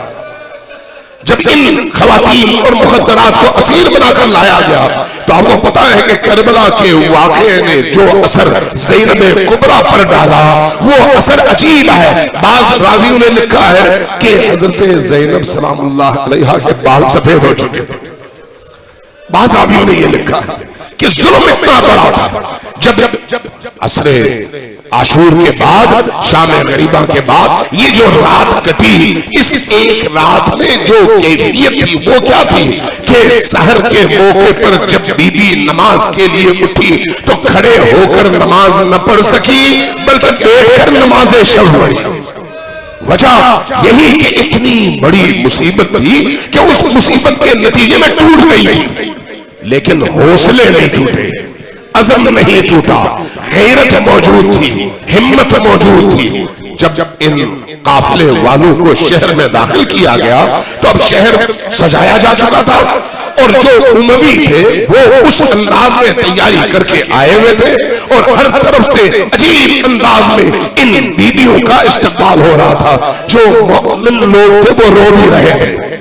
جب ان خواتین اور مخدرات کو اسیر بنا کر لایا گیا تو آپ کو پتا ہے کہ کربلا کے واقعے نے جو اثر زینب کبریٰ پر ڈالا وہ اثر عجیب ہے. بعض راویوں نے لکھا ہے کہ حضرت زینب سلام اللہ علیہا کے بال سفید ہو چکے تھے. بعض راویوں نے یہ لکھا کہ ظلم اتنا بڑا تھا. جب عصر عاشور کے بعد, شام غریبہ کے بعد یہ جو رات کٹی, اس ایک رات میں جو کیفیت تھی وہ کیا تھی کہ سحر کے موقع پر جب بی بی نماز کے لیے اٹھی تو کھڑے ہو کر نماز نہ پڑھ سکی بلکہ بیٹھ کر نماز شب پڑھی. وجہ یہی کہ اتنی بڑی مصیبت تھی کہ اس مصیبت کے نتیجے میں ٹوٹ گئی تھی, لیکن حوصلے نہیں ٹوٹے, عزم نہیں ٹوٹا, غیرت موجود تھی, ہمت موجود تھی. جب ان قافلے والوں کو شہر میں داخل کیا گیا تو اب شہر سجایا جا چکا تھا اور جو اموی تھے وہ اس انداز میں تیاری کر کے آئے ہوئے تھے اور ہر طرف سے عجیب انداز میں ان بیویوں کا استقبال ہو رہا تھا. جو مومن لوگ تھے وہ رو بھی رہے تھے,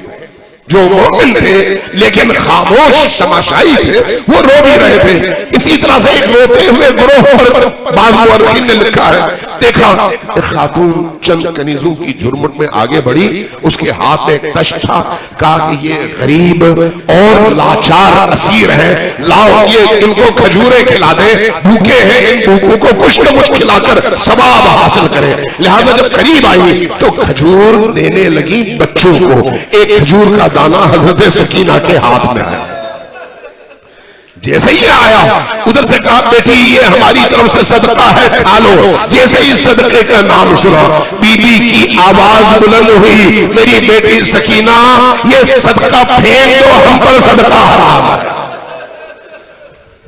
جو مومن تھے لیکن خاموش تماشائی تھے وہ رو بھی رہے تھے. اسی طرح سے ایک روتے ہوئے گروہ پر بعض مورخین نے لکھا ہے, دیکھا ایک خاتون چند کنیزوں کی جھرمٹ میں آگے بڑھی, اس کے ہاتھ میں ایک تشت تھا, کہا کہ یہ غریب اور لاچار اسیر ہیں, لاؤ یہ ان کو کھجوریں کھلا دے, بھوکے ہیں, ان بھوکوں کو کچھ نہ کچھ کھلا کر ثواب حاصل کریں. لہذا جب قریب آئی تو کھجور دینے لگی بچوں کو. ایک کھجور کا دانا حضرت سکینہ کے ہاتھ میں آیا. جیسے ہی آیا ادھر سے کہا بیٹی یہ ہماری طرف سے صدقہ ہے کھا لو. جیسے ہی صدقے کا نام سنا بی بی کی آواز بلند ہوئی, میری بیٹی سکینہ یہ صدقہ پھینک دو, ہم پر صدقہ حرام ہے.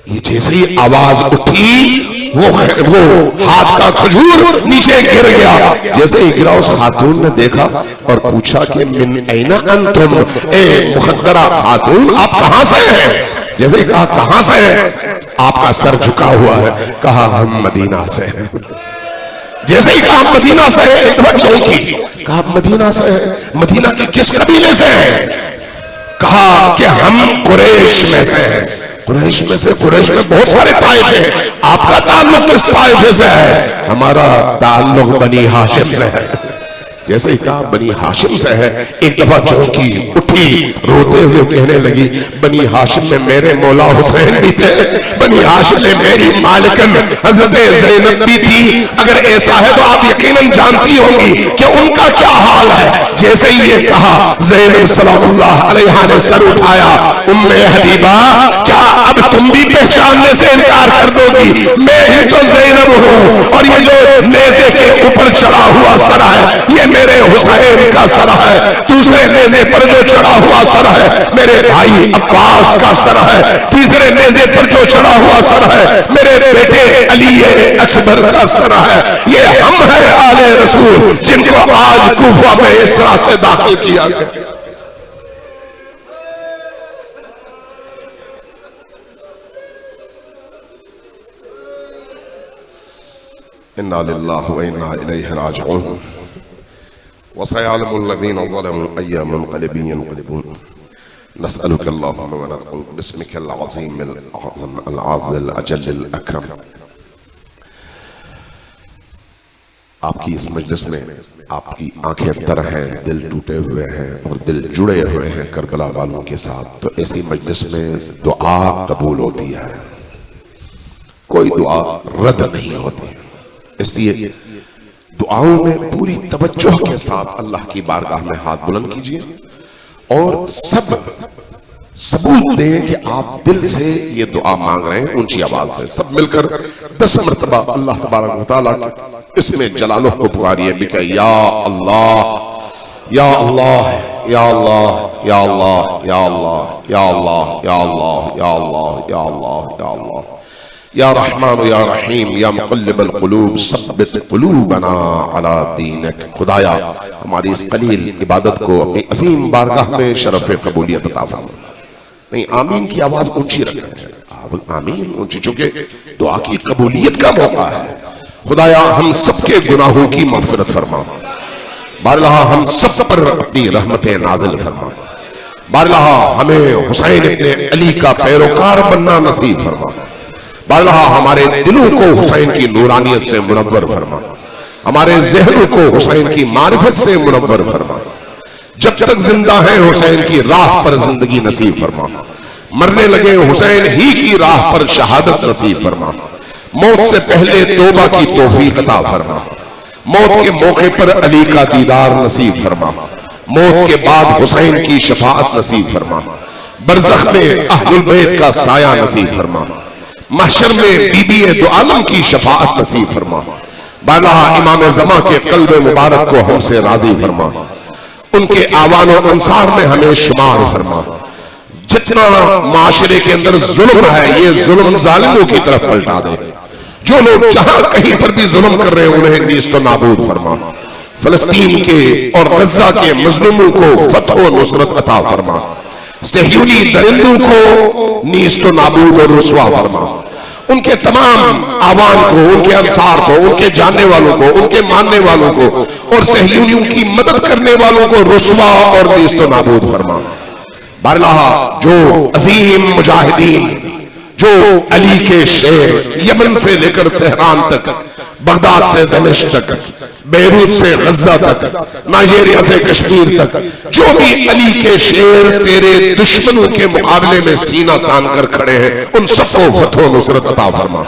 یہ جیسے ہی آواز اٹھی وہ ہاتھ کا کھجور نیچے گر گیا. جیسے ہی گرا اس خاتون نے دیکھا اور پوچھا کہ من این انتم, اے مخدرہ خاتون آپ کہاں سے ہیں؟ جیسے ہی کہا کہاں سے ہیں, آپ کا سر جھکا ہوا ہے, کہا ہم مدینہ سے ہیں. جیسے ہی کہا مدینہ سے ہیں ایک دفعہ چونکی, کہا مدینہ سے ہیں, مدینہ کے کس قبیلے سے ہیں؟ کہا کہ ہم قریش میں سے ہیں. قریش میں سے, قریش میں بہت سارے طائفے ہیں, آپ کا تعلق کس طائفے سے ہے؟ ہمارا تعلق بنی ہاشم سے ہے. جیسے ہی کہا بنی ہاشم سے ہے, ایک دفعہ چونکی اٹھی, روتے ہوئے کہنے لگی بنی ہاشم میں میرے مولا حسین بھی تھے, بنی ہاشم میں میری مالکن حضرت زینب بھی تھی. اگر ایسا ہے تو آپ یقیناً جانتی ہوں گی کہ ان کا کیا حال ہے. جیسے ہی یہ کہا زینب سلام اللہ علیہا نے سر اٹھایا, ام حبیبہ کیا اب تم بھی پہچاننے سے انکار کر دو گی؟ میں ہی تو زینب ہوں, اور یہ جو نیزے کے اوپر چڑھا ہوا سر ہے یہ میرے حسین کا سر ہے, دوسرے نیزے پر جو چڑھا ہوا سر ہے میرے بھائی عباس کا سر ہے, تیسرے نیزے پر جو چڑھا ہوا سر ہے میرے بیٹے علی اکبر کا سر ہے. یہ ہم ہیں آل رسول جن کو آج کوفہ میں اس طرح سے داخل کیا گیا. انا للہ و انا الیہ راجعون. وسيعلم الذين ظلموا أي منقلب ينقلبون. نسألك اللهم ونقول باسمك العظيم الأعظم العاظم الأجل الأكرم. آپ کی اس مجلس میں آپ کی آنکھیں تر ہیں, دل ٹوٹے ہوئے ہیں اور دل جڑے ہوئے ہیں کربلا والوں کے ساتھ, تو ایسی مجلس میں دعا قبول ہوتی ہے, کوئی دعا رد نہیں ہوتی. اس لیے دعاؤں میں پوری توجہ کے ساتھ اللہ کی بارگاہ میں ہاتھ بلند کیجئے اور سب ثبوت دیں کہ آپ دل سے یہ دعا مانگ رہے ہیں اونچی آواز سے. سب مل کر 10 مرتبہ اللہ تبارک و تعالیٰ اس میں جلالہ کو پکاریے بھی کہ یا اللہ یا اللہ یا اللہ یا اللہ یا اللہ یا اللہ یا اللہ یا اللہ یا اللہ یا اللہ یا رحمان یا رحیم یا مقلب القلوب ثبت قلوبنا علی دینک. خدایا ہماری اس قلیل عبادت کو اپنی عظیم بارگاہ میں شرف قبولیت عطا فرما. نہیں آمین کی آواز اونچی رکھ رہے ہیں, آمین اونچی, چونکہ دعا کی قبولیت کا موقع ہے. خدایا ہم سب کے گناہوں کی مغفرت فرما, بارلہا ہم سب پر اپنی رحمتیں نازل فرما, بارلہا ہمیں حسین ابن علی کا پیروکار بننا نصیب فرما, بارلہا ہمارے دلوں کو حسین کی نورانیت سے منور فرما, ہمارے ذہنوں کو حسین کی معرفت سے منور فرما. جب تک زندہ ہیں حسین کی راہ پر زندگی نصیب فرما, مرنے لگے حسین ہی کی راہ پر شہادت نصیب فرما. موت سے پہلے توبہ کی توفیق عطا فرما, موت کے موقع پر علی کا دیدار نصیب فرما, موت کے بعد حسین کی شفاعت نصیب فرما, برزخ میں اہل البیت کا سایہ نصیب فرما, محشر میں بی بی دو عالم کی شفاعت نصیب فرما. بارہا امام زمان کے قلب مبارک کو ہم سے راضی فرما, ان کے آوان و انصار میں ہمیں شمار فرما. جتنا معاشرے کے اندر ظلم ہے یہ ظلم ظالموں کی طرف پلٹا دے, جو لوگ جہاں کہیں پر بھی ظلم کر رہے ہیں انہیں نیست و نابود فرما. فلسطین کے اور غزہ کے مظلوموں کو فتح و نصرت عطا فرما, صہیونی درندوں کو نیست و نابود اور رسوا فرما. ان کے تمام آوان کو, ان کے انصار کو, ان کے جاننے والوں کو, ان کے ماننے والوں کو اور صہیونیوں کی مدد کرنے والوں کو رسوا اور نیست و نابود فرما. بارلہا جو عظیم مجاہدین, جو علی کے شیر یمن سے لے کر تہران تک, بغداد سے دمشق تک, بیروت سے غزہ تک, نائجیریا سے کشمیر تک, جو بھی علی کے شیر تیرے دشمنوں کے مقابلے میں سینہ تان کر کھڑے ہیں ان سب کو فتح و نصرت عطا فرما,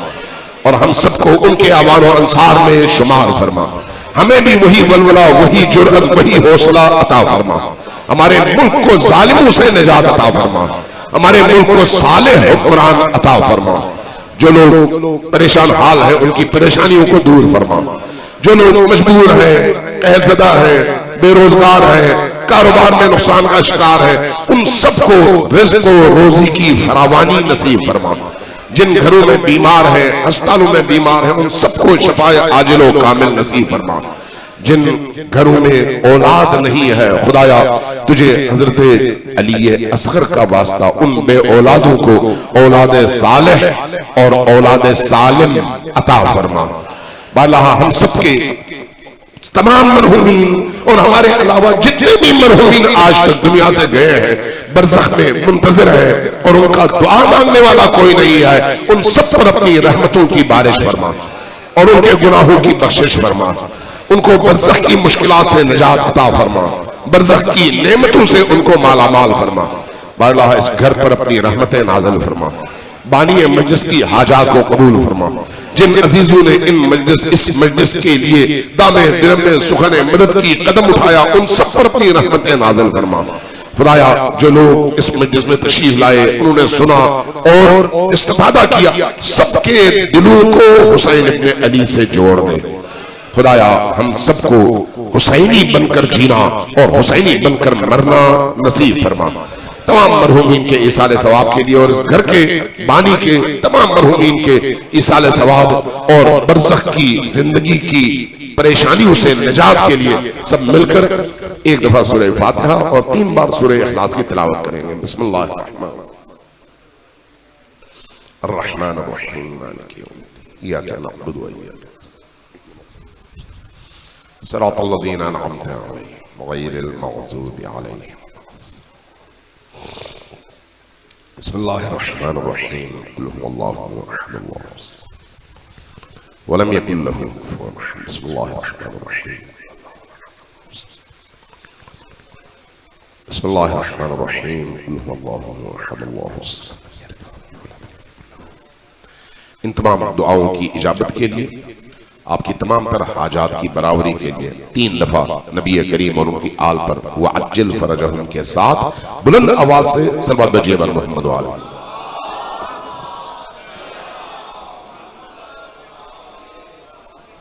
اور ہم سب کو ان کے آوان و انصار میں شمار فرما. ہمیں بھی وہی ولولہ, وہی جرأت, وہی حوصلہ عطا فرما. ہمارے ملک کو ظالموں سے نجات عطا فرما, ہمارے ملک کو صالح حکمران عطا فرما. جو لوگ پریشان حال ہیں ان کی پریشانیوں کو دور فرما, جو لوگ مجبور ہیں, قحط زدہ ہیں, بے روزگار ہیں, کاروبار میں نقصان کا شکار ہیں, ان سب کو رزق و روزی کی فراوانی نصیب فرما. جن گھروں میں بیمار ہیں, ہسپتالوں میں بیمار ہیں, ان سب کو شفائے عاجل و کامل نصیب فرما. جن گھروں میں اولاد نہیں ہے خدایا تجھے حضرت علی اصغر کا واسطہ ان بے اولادوں کو اولاد صالح اور اولاد سالم عطا فرما. بارہا ہم سب کے تمام مرحومین اور ہمارے علاوہ جتنے بھی مرحومین آج تک دنیا سے گئے ہیں برزخ میں منتظر ہیں اور ان کا دعا مانگنے والا کوئی نہیں ہے, ان سب پر اپنی رحمتوں کی بارش فرما اور ان کے گناہوں کی بخشش فرما. ان کو برزخ کی مشکلات سے نجات عطا فرما, برزخ کی نعمتوں سے ان کو مالا مال فرما. بارہا اس گھر پر اپنی رحمتیں نازل فرما, بانی مجلس کی حاجات کو قبول فرما. جن عزیزوں نے اس مجلس کے لیے دامے درمے سخن مدد کی قدم اٹھایا ان سب پر اپنی رحمتیں نازل فرما. خدایا جو لوگ اس مجلس میں تشریف لائے انہوں نے سنا اور استفادہ کیا, سب کے دلوں کو حسین ابن علی سے جوڑ دے. خدایا ہم سب کو حسینی بن کر جینا اور حسینی بن کر مرنا نصیب فرما. تمام مرحومین کے ایصال ثواب کے لیے اور اس گھر کے بانی کے تمام مرحومین کے ایصال ثواب اور برزخ کی زندگی کی پریشانیوں سے نجات کے لیے سب مل کر ایک دفعہ سورہ فاتحہ اور 3 بار سورہ اخلاص کی تلاوت کریں گے. بسم اللہ الرحمن الرحیم مالک یوم الدین ایاک نعبد و ایاک صراط الذین انعمت علیہم غیر المغضوب علیہم. بسم اللہ الرحمن الرحیم قل هو اللہ احد اللہ الصمد ولم یکن له کفوا احد. بسم اللہ الرحمن الرحیم بسم اللہ الرحمن الرحیم قل هو اللہ احد اللہ الصمد. ان تمام دعاؤں کی اجابت کے لیے آپ کی تمام تر حاجات کی برابری کے لیے 3 دفعہ نبی کریم اور ان کی آل پر وعجل فرجہم کے ساتھ بلند آواز سے صلوات بھیجیے بر محمد وآلہ